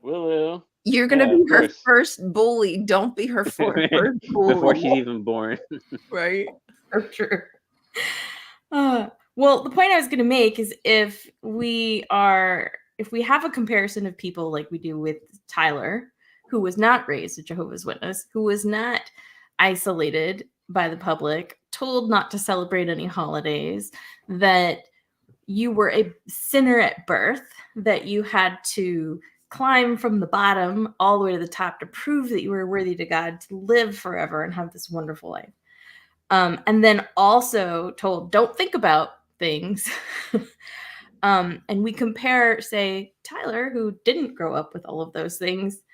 Willow. You're gonna be her first bully. Don't be her first bully before she's even born. Right. So true. Well, the point I was going to make is if we have a comparison of people like we do with Tyler, who was not raised a Jehovah's Witness, who was not isolated by the public, told not to celebrate any holidays, that you were a sinner at birth, that you had to climb from the bottom all the way to the top to prove that you were worthy to God to live forever and have this wonderful life. And then also told, don't think about things. And we compare, say, Tyler, who didn't grow up with all of those things,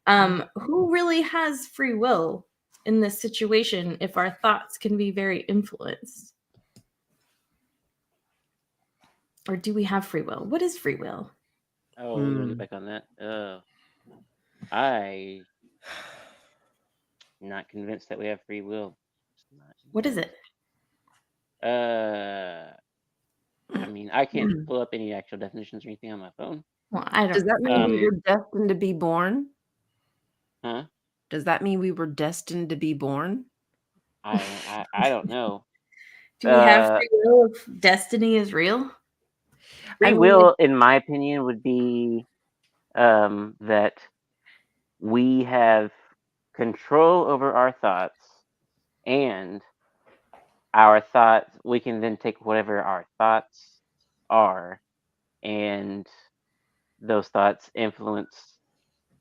who really has free will in this situation if our thoughts can be very influenced? Or do we have free will? What is free will? Oh, we're gonna get back on that. I not convinced that we have free will. What is it? I can't pull up any actual definitions or anything on my phone. Well, I don't. Does that mean we were destined to be born? Huh? Does that mean we were destined to be born? I don't know. Do we have free will if destiny is real? Free will, in my opinion, would be that we have control over our thoughts, and our thoughts, we can then take whatever our thoughts are, and those thoughts influence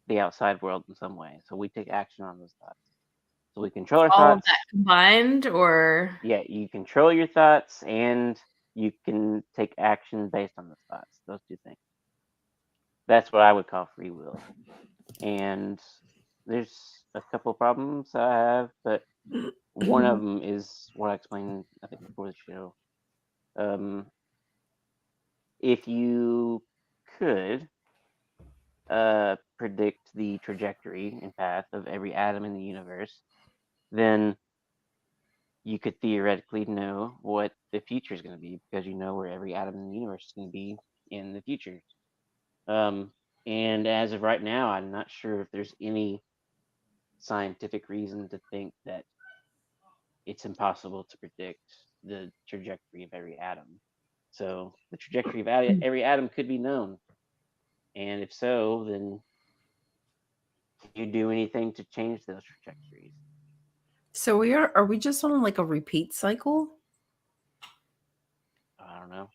the outside world in some way. So we take action on those thoughts. So we control our thoughts. All of that combined, or? Yeah, you control your thoughts, and you can take action based on those thoughts. Those two things. That's what I would call free will. And there's a couple problems I have, but one of them is what I explained, I think, before the show. If you could predict the trajectory and path of every atom in the universe, then you could theoretically know what the future is going to be, because you know where every atom in the universe is going to be in the future. And as of right now, I'm not sure if there's any scientific reason to think that it's impossible to predict the trajectory of every atom. So the trajectory of every atom could be known. And if so, then can you do anything to change those trajectories? So are we just on like a repeat cycle? I don't know.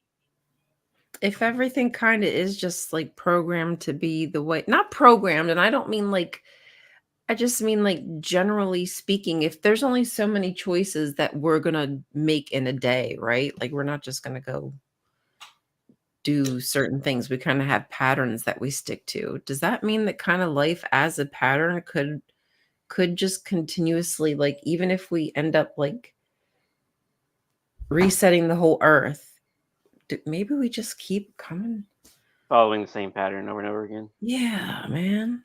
If everything kind of is just like programmed to be the way, not programmed, and I don't mean like, I just mean like generally speaking, if there's only so many choices that we're going to make in a day, right? Like we're not just going to go do certain things. We kind of have patterns that we stick to. Does that mean that kind of life as a pattern could just continuously, like, even if we end up like resetting the whole earth, maybe we just keep coming following the same pattern over and over again? Yeah, man.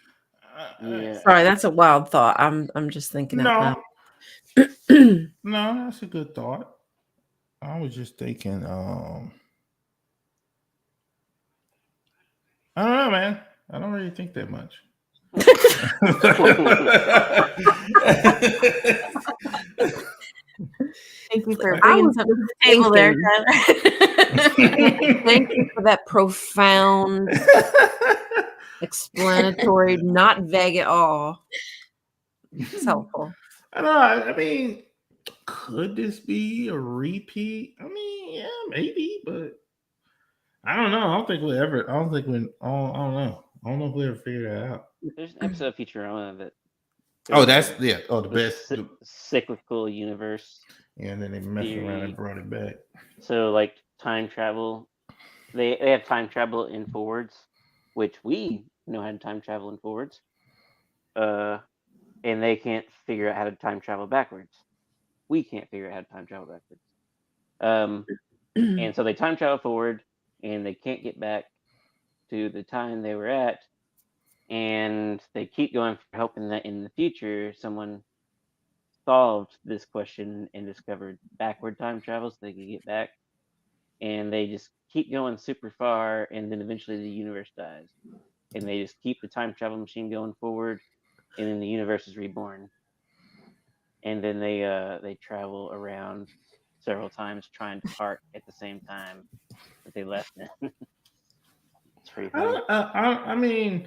Yeah. Sorry, that's a wild thought. I'm just thinking out No, loud. no, that's a good thought. I was just thinking, I don't know, man. I don't really think that much. Thank you for I bringing was something to the just table there, thinking. Tyler. Thank you for that profound, explanatory, not vague at all. It's helpful. I don't know. I mean, could this be a repeat? I mean, yeah, maybe, but I don't know. I don't think we'll ever. I don't think we. I don't know. I don't know if we ever figure that out. There's an episode of Futurama that Oh, goes that's over yeah. Oh, the best. cyclical universe. Yeah, and then they messed around and theory. brought it back. So like time travel, they have time travel in forwards, which we know how to time travel in forwards. And they can't figure out how to time travel backwards. We can't figure out how to time travel backwards. And so they time travel forward, and they can't get back to the time they were at, and they keep going for hoping that in the future someone solved this question and discovered backward time travel so they could get back. And they just keep going super far, and then eventually the universe dies, and they just keep the time travel machine going forward, and then the universe is reborn. And then they travel around several times trying to park at the same time that they left in. It's pretty funny. I mean,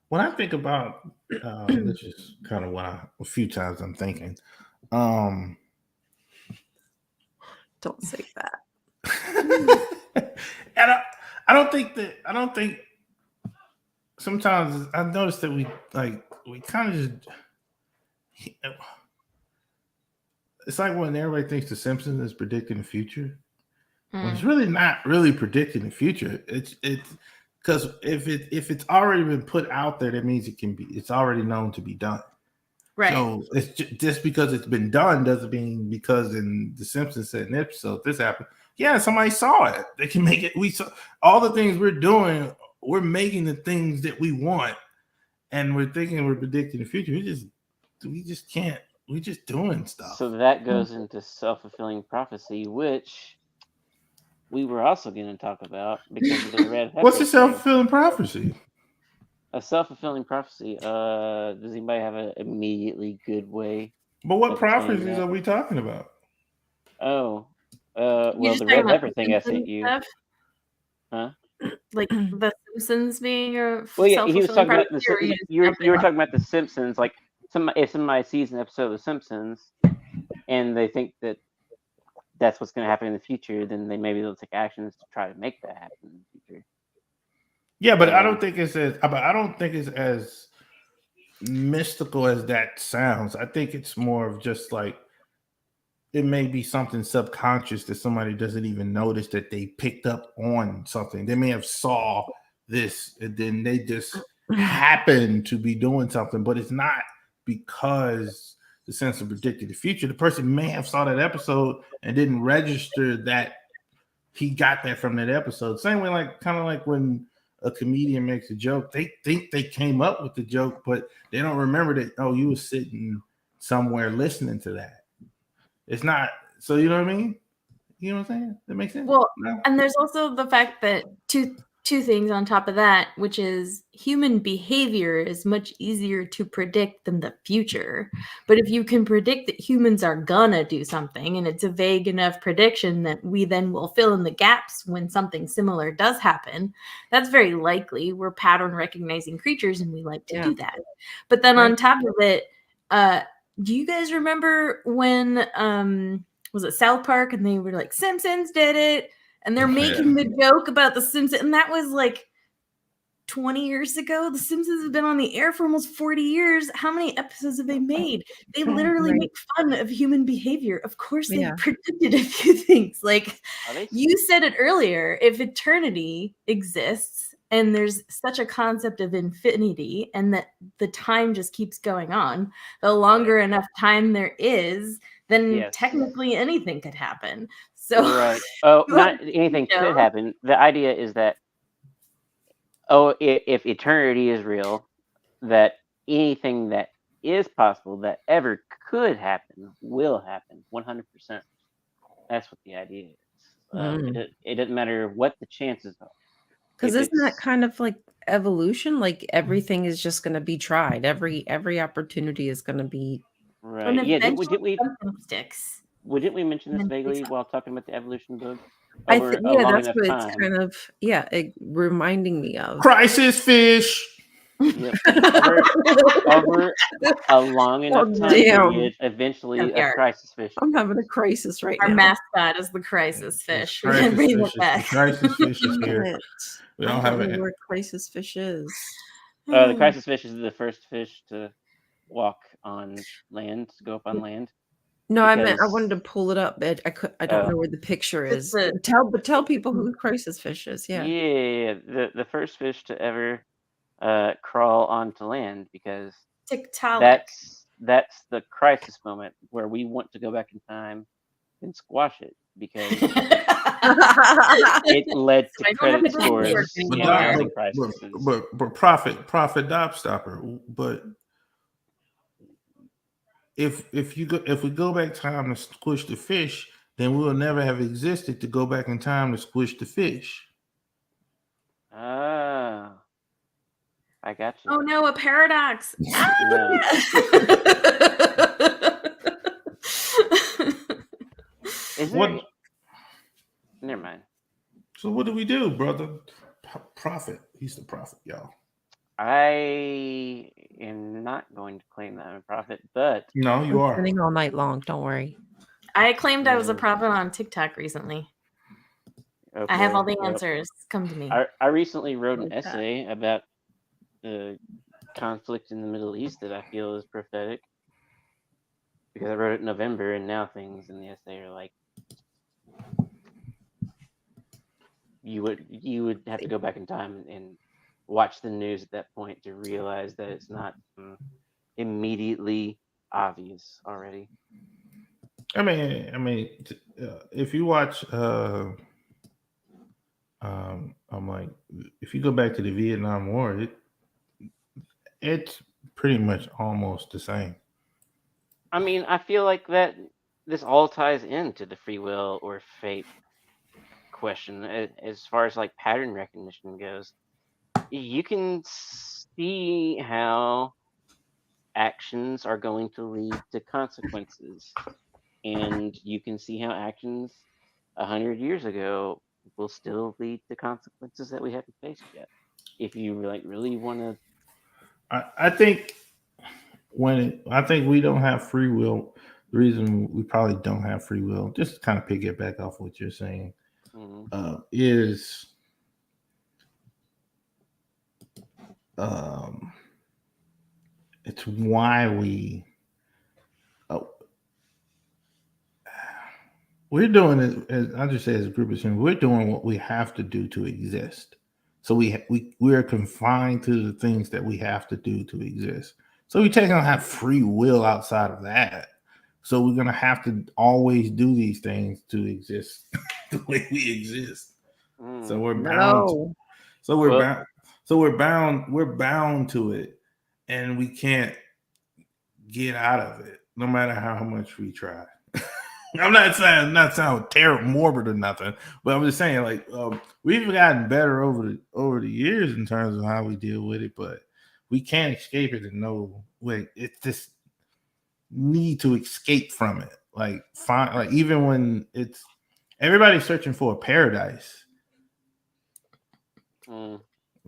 when I think about, this is kind of what a few times I'm thinking. Don't say that. And I don't think that. I don't think. Sometimes I've noticed that we kind of just. It's like when everybody thinks The Simpsons is predicting the future. When it's really not really predicting the future. It's because if it's already been put out there, that means it's already known to be done. Right. So it's just because it's been done doesn't mean because in The Simpsons said an episode this happened. Yeah, somebody saw it. They can make it. We saw all the things we're doing. We're making the things that we want, and we're thinking we're predicting the future. We just can't. We're just doing stuff. So that goes into self-fulfilling prophecy, which we were also going to talk about because of the red heifer. What's a self-fulfilling prophecy? A self-fulfilling prophecy. Does anybody have an immediately good way? But what prophecies are we talking about? Oh, well, the red heifer thing I sent you. Stuff? Huh? Like The Simpsons being a well, yeah, he was talking about you were talking about The Simpsons. Like if somebody sees an episode of The Simpsons and they think that that's what's going to happen in the future, then they'll take actions to try to make that happen in the future. Yeah, but I don't think it's as mystical as that sounds. I think it's more of just like it may be something subconscious that somebody doesn't even notice that they picked up on something. They may have saw this and then they just happen to be doing something, but it's not because the sense of predicting the future. The person may have saw that episode and didn't register that he got that from that episode. Same way, kind of like when a comedian makes a joke, they think they came up with the joke, but they don't remember that, oh, you were sitting somewhere listening to that. It's not, so you know what I mean? You know what I'm saying? That makes sense? Well, and there's also the fact that two things on top of that, which is human behavior is much easier to predict than the future. But if you can predict that humans are gonna do something and it's a vague enough prediction that we then will fill in the gaps when something similar does happen, that's very likely. We're pattern recognizing creatures and we like to do that. But then on top of it, do you guys remember when was it South Park and they were like, Simpsons did it? And they're making the joke about the Simpsons. And that was like 20 years ago. The Simpsons have been on the air for almost 40 years. How many episodes have they made? They literally make fun of human behavior. Of course, they predicted a few things. Like you said it earlier, if eternity exists and there's such a concept of infinity and that the time just keeps going on, the longer enough time there is, then technically anything could happen. So right. Oh, not anything could happen. The idea is that if eternity is real, that anything that is possible that ever could happen will happen 100%. That's what the idea is. It doesn't matter what the chances are. Because If isn't that it's kind of like evolution? Like everything is just going to be tried. Every opportunity is going to be. right, And yeah. eventually something sticks. Didn't we mention And this then sticks vaguely up. while talking about the evolution book I over think a yeah, long that's enough what it's time? kind of reminding me of. Crisis fish. Yep. Over a long enough Oh, time damn. period, eventually a Junkyard. crisis fish. I'm having a crisis right Our now. mascot is the crisis fish. We Crisis can bring fish it back. the crisis fish is Damn here. it. We I don't don't have know it. where crisis fish is. The crisis fish is the first fish to walk on land, to go up on land. No, I meant I Because wanted to pull it up, but I don't know where the picture It's is. the- Tell people who crisis fish is. Yeah. yeah, the first fish to ever crawl onto land, because Tiktaalik. that's the crisis moment where we want to go back in time and squash it, because it led to I don't have credit to do the work scores anymore. and Yeah. housing crises. But profit dop stopper. But if we go back time to squish the fish, then we will never have existed to go back in time to squish the fish. Ah, I got you. Oh no, a paradox. No. Is there? What? Never mind. So what do we do, brother? Prophet. He's the prophet, y'all. I am not going to claim that I'm a prophet, but No, you are. Spending all night long. Don't worry. I claimed I was a Yeah. prophet on TikTok recently. okay, I have all the well, answers. Come to me. I recently wrote an Like that. essay about the conflict in the Middle East that I feel is prophetic, because I wrote it in November, and now things in the essay are like, you would have to go back in time and watch the news at that point to realize that it's not immediately obvious already. I mean, if you watch, I'm like, if you go back to the Vietnam War, it's pretty much almost the same. I mean, I feel like that this all ties into the free will or fate question as far as like pattern recognition goes. You can see how actions are going to lead to consequences, and you can see how actions 100 years ago will still lead to consequences that we haven't faced yet. If you really want to, I think I think we don't have free will. The reason we probably don't have free will, just to kind of piggyback off what you're saying, is it's why we're doing it. As I just say, as a group of humans, we're doing what we have to do to exist. So we're confined to the things that we have to do to exist. So we take on have free will outside of that. So we're gonna have to always do these things to exist the way we exist. So we're bound. No. So we're bound. So we're bound. We're bound to it, and we can't get out of it, no matter how much we try. I'm not sounding terrible, morbid or nothing, but I'm just saying, like, we've gotten better over the years in terms of how we deal with it, but we can't escape it in no way. It's this need to escape from it. Like, even when it's everybody's searching for a paradise.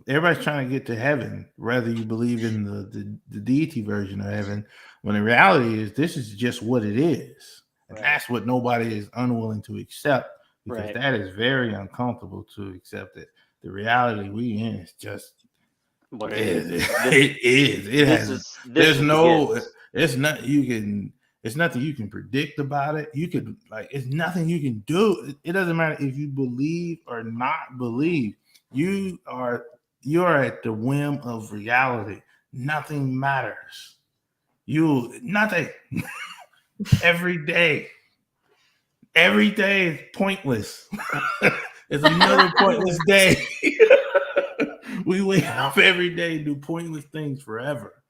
Everybody's trying to get to heaven, whether you believe in the deity version of heaven, when the reality is this is just what it is. And that's what nobody is unwilling to accept, because that is very uncomfortable to accept it. The reality we in is just what it is. It is. It has. There's no. It's not. It's nothing you can predict about it. You could it's nothing you can do. It doesn't matter if you believe or not believe. You're at the whim of reality. Nothing matters. Nothing. Every day is pointless. It's another pointless day. we wake up every day, do pointless things forever.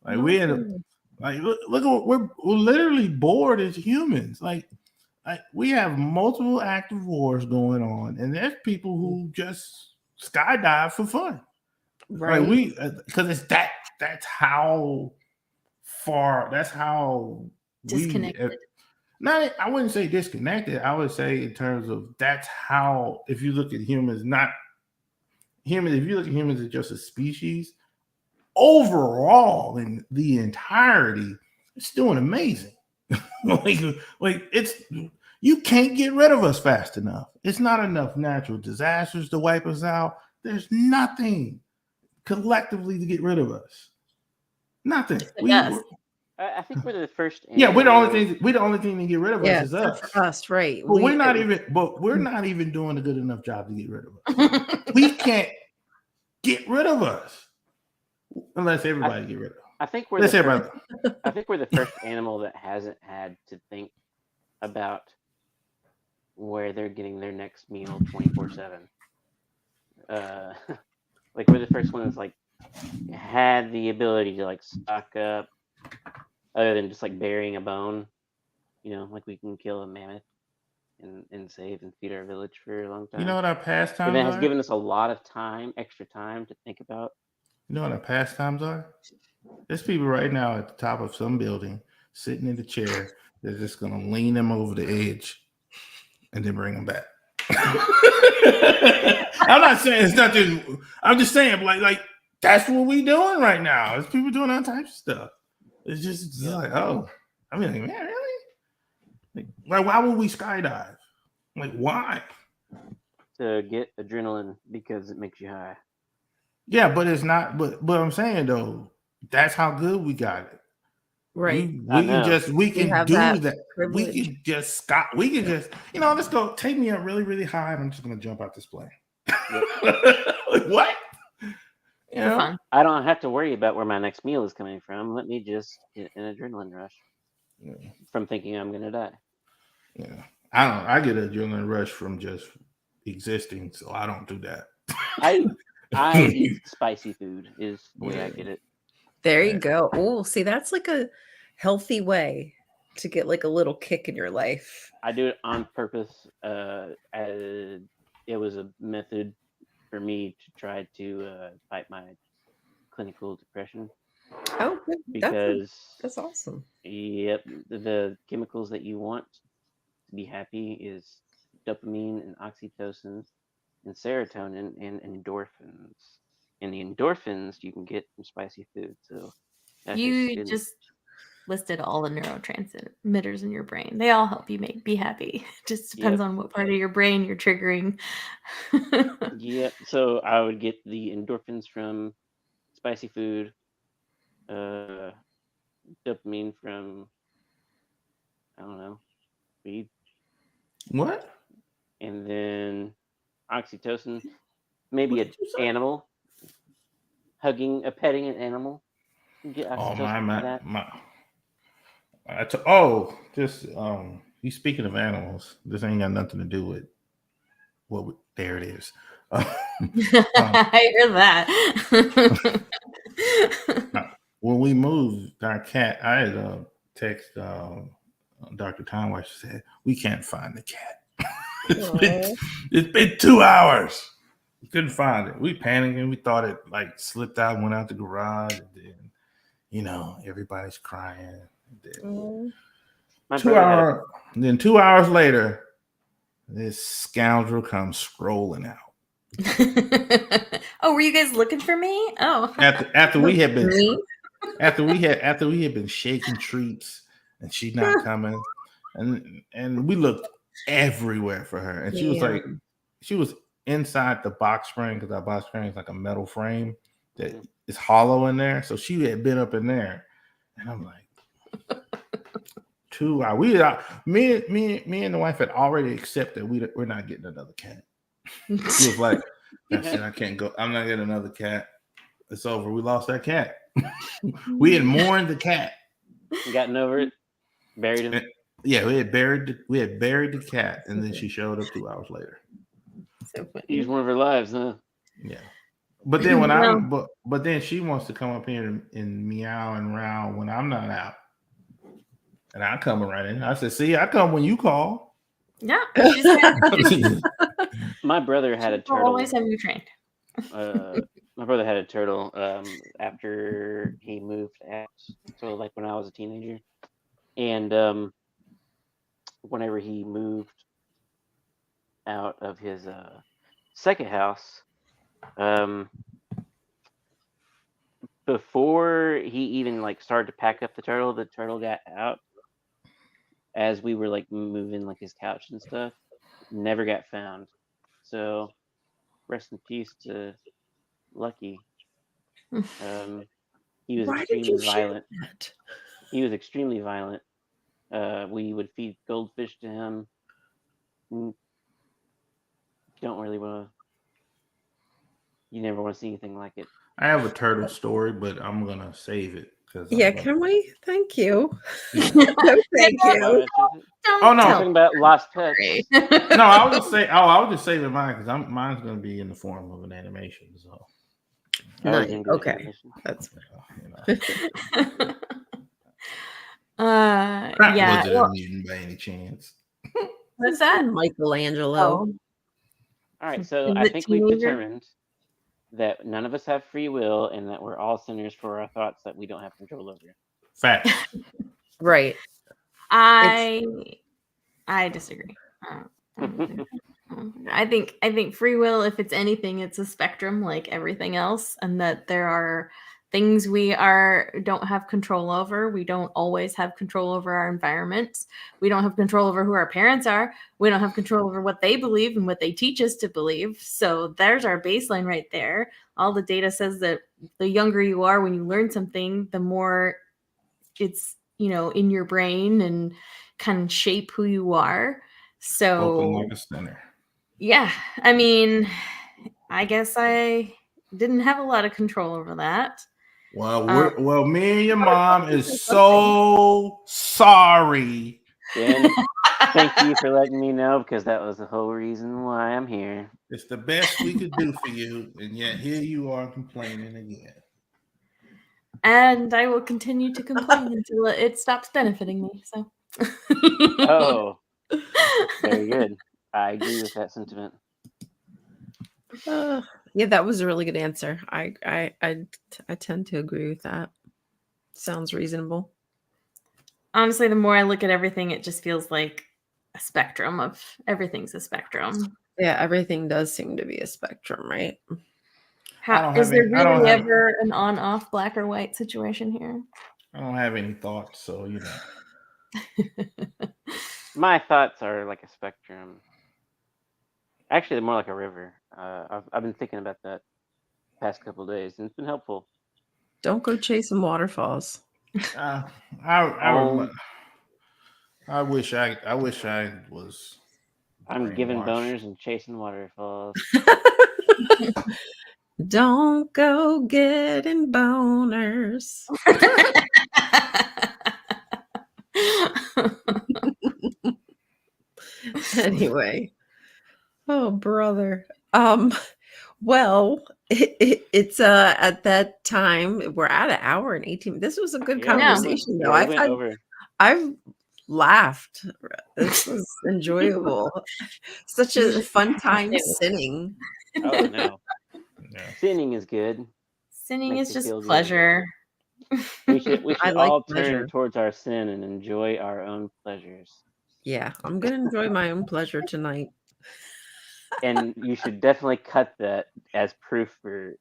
Like we end up, like look at we're literally bored as humans. Like we have multiple active wars going on, and there's people who just skydive for fun. Right. Like we, because it's that's how far. That's how Disconnected. Not, I wouldn't say disconnected. I would say in terms of that's how. If you look at humans, not humans. If you look at humans as just a species, overall in the entirety, it's doing amazing. like it's you can't get rid of us fast enough. It's not enough natural disasters to wipe us out. There's nothing collectively to get rid of us. Nothing. I think we're the first. Yeah, we're the only thing. We're the only thing to get rid of us is us. For us, right? But we're not even. But we're not even doing a good enough job to get rid of us. We can't get rid of us unless everybody get rid of us. I think we're I think we're the first animal that hasn't had to think about where they're getting their next meal 24/7. Like we're the first one that's like had the ability to like stock up, other than just like burying a bone. You know, like we can kill a mammoth and save and feed our village for a long time. You know what our pastimes are? It has are? given us a lot of time, extra time to think about. You know what our pastimes are? There's people right now at the top of some building sitting in the chair. They're just going to lean them over the edge and then bring them back. I'm not saying it's nothing. I'm just saying like that's what we doing right now. There's people doing all types of stuff. It's just like, oh, I mean, like, man, really? Like, why would we skydive? Like, why? To get adrenaline because it makes you high. Yeah, but it's not. But I'm saying though, that's how good we got it. Right. We can do that. Privilege. We can just let's go. Take me up really, really high, and I'm just gonna jump out this plane. Like, what? You know? I don't have to worry about where my next meal is coming from. Let me just get an adrenaline rush from thinking I'm gonna die. Yeah, I get an adrenaline rush from just existing, so I don't do that. I eat spicy food is the way I get it. There you go. Oh, see, that's like a healthy way to get like a little kick in your life. I do it on purpose. It was a method for me to try to fight my clinical depression. Oh, good. Because that's awesome. Yep, the chemicals that you want to be happy is dopamine and oxytocin and serotonin and endorphins. And the endorphins you can get from spicy food. So you just listed all the neurotransmitters in your brain. They all help you be happy. It just depends on what part of your brain you're triggering. Yeah. So I would get the endorphins from spicy food, dopamine from, I don't know, weed. What? And then oxytocin, maybe an animal. Petting an animal. You speaking of animals. This ain't got nothing to do with there it is. I hear that. When we moved our cat, I had text Dr. Tom. She said we can't find the cat. It's been 2 hours. We couldn't find it. We panicked and we thought it like slipped out, went out the garage, and then everybody's crying. Then 2 hours. Then 2 hours later, this scoundrel comes scrolling out. Oh, were you guys looking for me? Oh, after we had been shaking treats and she's not coming, and we looked everywhere for her, and she was inside the box frame because our box frame is like a metal frame that is hollow in there. So she had been up in there, and I'm like, 2 hours. Me and the wife had already accepted we're not getting another cat. She was like, I said, I can't go. I'm not getting another cat. It's over. We lost that cat. We had mourned the cat. Gotten over it. Buried him. Yeah, we had buried the cat, and then she showed up 2 hours later. So funny. He's one of her lives, huh? Yeah. But then when No. but then she wants to come up here and meow and row when I'm not out, and I come right in. I said, "See, I come when you call." Yeah, she's happy. My brother had a She'll turtle. always have you trained. My brother had a turtle after he moved out. So like when I was a teenager, and whenever he moved out of his second house, um, before he even like started to pack up the turtle got out as we were like moving like his couch and stuff. Never got found. So rest in peace to Lucky. He was Why did extremely you share violent. that? He was extremely violent. We would feed goldfish to him. Mm, Don't really want to. You never want to see anything like it. I have a turtle story, but I'm gonna save it because Yeah, can we? Thank you. No, thank Why you. would I say that? Oh no! We're talking about lost pets. No, I was just saying. Oh, I was just saving mine because mine's gonna be in the form of an animation. So, Oh, Nice. you're gonna do Okay. animation? That's Yeah. Was it a Well, mutant by any chance? what's that? Michelangelo. Oh, All right, so is I it think we've teenager? determined that none of us have free will and that we're all sinners for our thoughts that we don't have control over. Facts. Right. I disagree. I don't think so. I think free will, if it's anything, it's a spectrum like everything else, and that there are things we don't have control over. We don't always have control over our environment. We don't have control over who our parents are. We don't have control over what they believe and what they teach us to believe. So there's our baseline right there. All the data says that the younger you are when you learn something, the more it's, in your brain and kind of shape who you are. Spoken So like a sinner. yeah, I mean, I guess I didn't have a lot of control over that. Well, me and your mom is so sorry. Jen, thank you for letting me know because that was the whole reason why I'm here. It's the best we could do for you, and yet here you are complaining again. And I will continue to complain until it stops benefiting me. So Oh, very good. I agree with that sentiment. Yeah, that was a really good answer. I tend to agree with that. Sounds reasonable. Honestly, the more I look at everything, it just feels like a spectrum of everything's a spectrum. Yeah, everything does seem to be a spectrum, right? Is there really ever an on-off black or white situation here? I don't have any thoughts, so My thoughts are like a spectrum. Actually, they're more like a river. I've been thinking about that past couple of days, and it's been helpful. Don't go chasing waterfalls. I wish I was. I'm giving boners and chasing waterfalls. Don't go getting boners. Anyway. Oh, brother. Well, it's at that time we're at an hour and 18. This was a good conversation, though. Yeah, we went over. I've laughed. This was enjoyable. Such a fun time sinning. Oh no. Sinning is good. Sinning is just pleasure. We should all turn towards our sin and enjoy our own pleasures. Yeah, I'm gonna enjoy my own pleasure tonight. And you should definitely cut that as proof for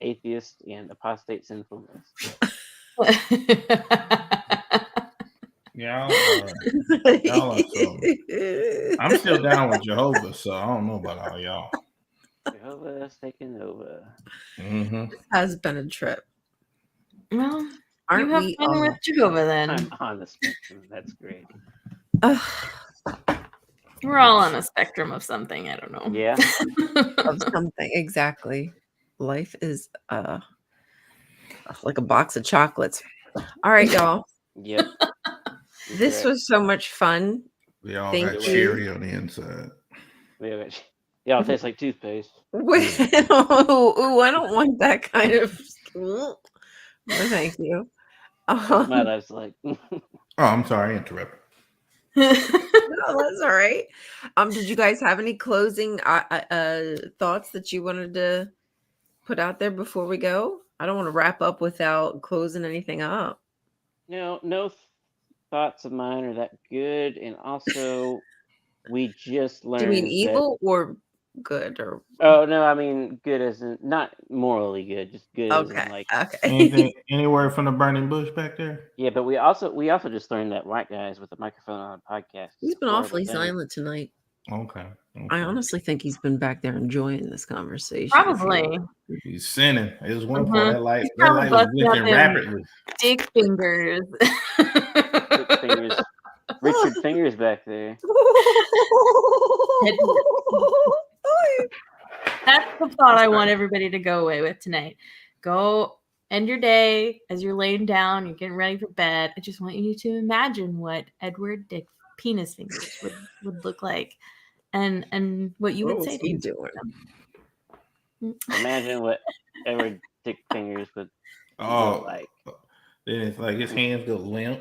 atheist and apostate sinfulness. Y'all are so. I'm still down with Jehovah, so I don't know about all y'all. Jehovah's taking over. Mm-hmm. This has been a trip. Well, aren't you have we fun with Jehovah then? I'm on the spectrum. That's great. We're all on a spectrum of something. I don't know. Yeah. Of something, exactly. Life is like a box of chocolates. All right, y'all. Yep. This was so much fun. We all got cherry on the inside. We got Yeah, it tastes like toothpaste. Wait, ooh, I don't want that kind of. No, thank you. That's what my No, life's like. Oh, I'm sorry, I interrupted. that's all right. Did you guys have any closing thoughts that you wanted to put out there before we go? I don't want to wrap up without closing anything up. No thoughts of mine are that good, and also we just Do you mean learned that. evil or good or Oh no, I mean good as in not morally good, just good as in okay? like. Anything, any word from the burning bush back there? Yeah, but we also just learned that white guys with a microphone on a podcast is He's a been horrible awfully thing. silent tonight. Okay. I honestly think he's been back there enjoying this conversation. Probably. He's sinning. It was one point Mhm. that light He's was probably busting blinking out them rapidly. dick fingers. Dick fingers, Richard Fingers back there. That's the thought I want everybody to go away with tonight. Go end your day as you're laying down, you're getting ready for bed. I just want you to imagine what Edward Dick Penis Fingers would look like, and what you What would was say to he him. doing? Imagine what Edward Dick Fingers would look Oh, like. then it's like his hands go limp.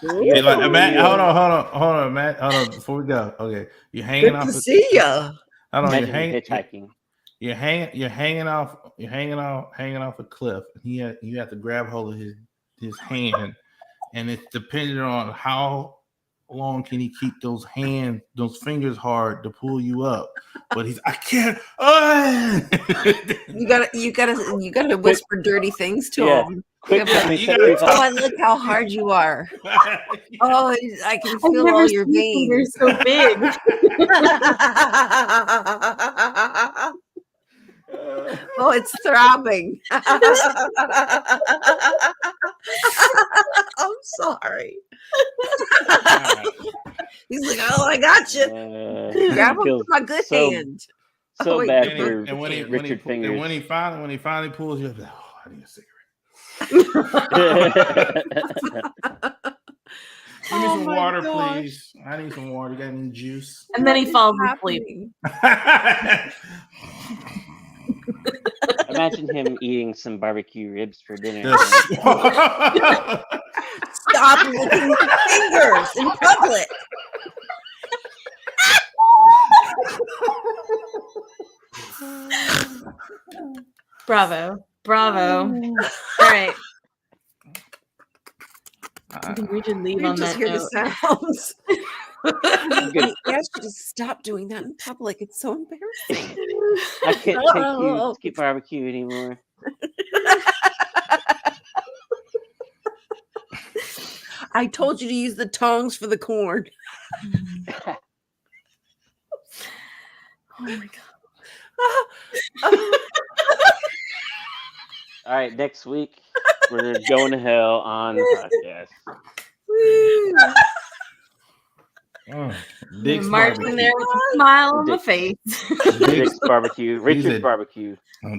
Okay, like, hold on, Matt. Hold on, before we go. Okay, you're hanging Good off. to see ya. Hold on, Imagine him hitchhiking. You're hanging off a cliff. And you have to grab hold of his hand, and it's dependent on how long can he keep those fingers hard to pull you up. But I can't. You gotta whisper dirty things to him. Quick, Oh, I look how hard you are. Oh, I can I've feel never all your seen veins. fingers so big. Oh, it's throbbing. I'm sorry. He's like, oh, I got you. Grab him with my good hand. So wait, bad and for and when Richard Fingers. when he finally pulls you up, like, oh, I need a cigarette. Give me some water, please. I need some water. You got any juice? And then he falls asleep. Imagine him eating some barbecue ribs for dinner. Stop licking your fingers in public. Bravo. All right. I think we should leave You on just that hear note. the sounds. I asked you to stop doing that in public. It's so embarrassing. I can't take you to get barbecue anymore. I told you to use the tongs for the corn. Oh my god. All right, next week we're going to hell on the podcast. Dick's marching barbecue. there with a smile on my face. Dick's barbecue. Richard's barbecue. Y'all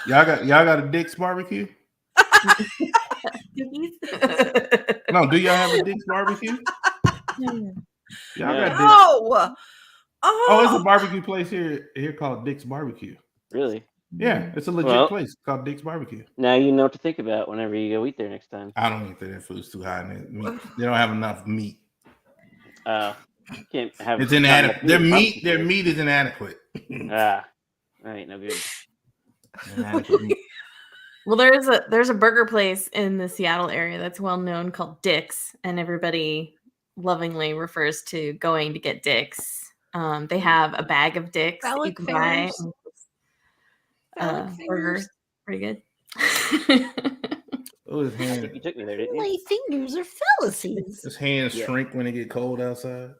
got a Dick's barbecue? No, do y'all have a Dick's barbecue? Y'all got Dick's. Oh, it's a barbecue place here called Dick's Barbecue. Really? Yeah, it's a legit place called Dick's Barbecue. Now you know what to think about whenever you go eat there next time. I don't think that food's too high. They don't have enough meat. Can't have. It's inadequate. Their meat is inadequate. That ain't no good. Well, there's a burger place in the Seattle area that's well known called Dick's, and everybody lovingly refers to going to get Dick's. They have a bag of Dick's that you can buy. Burger, pretty good. Oh, his hand. You took me there, didn't you? My fingers are fallacies. His hands shrink when it get cold outside.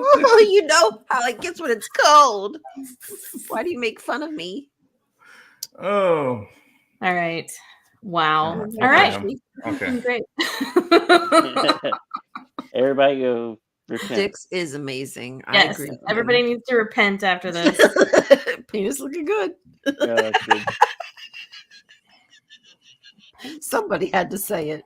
Oh, you know how it gets when it's cold. Why do you make fun of me? Oh. All right. Wow. Okay. All right. Okay. Great. Everybody go repent. Dick's is amazing. Yes, I agree. everybody needs to repent after this. Penis looking good. Yeah, that's good. Somebody had to say it.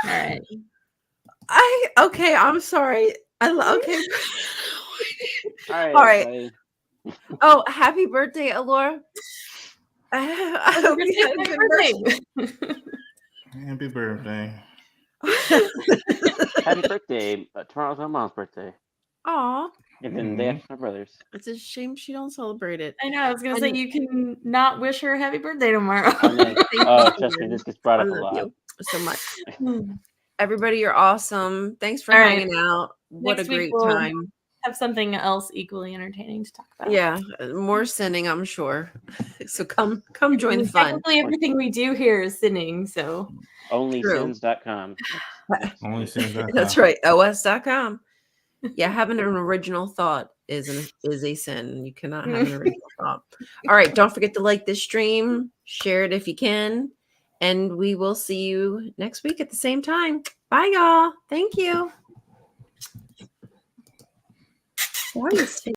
All right. Okay, I'm sorry. Okay. All All right. everybody. Oh, happy birthday, Alora. I hope you had a good birthday. Happy birthday. Happy birthday. Tomorrow's my mom's birthday. Aw, And then the day after my brother's. it's a shame she don't celebrate it. I know. I was gonna I say know. you can not wish her a happy birthday tomorrow. I know. Thank Oh, you, trust me, Jen. this gets brought I up a love lot. you so much. Everybody, you're awesome. Thanks for All right. hanging out. What Next a week great we'll time. have something else equally entertaining to talk about. Yeah, more sinning, I'm sure. So come join the fun. Technically, everything we do here is sinning. So Onlysins.com. Onlysins.com. That's right. OS.com. Yeah, having an original thought is a sin. You cannot have an original thought. All right, don't forget to like this stream, share it if you can, and we will see you next week at the same time. Bye, y'all. Thank you. Why is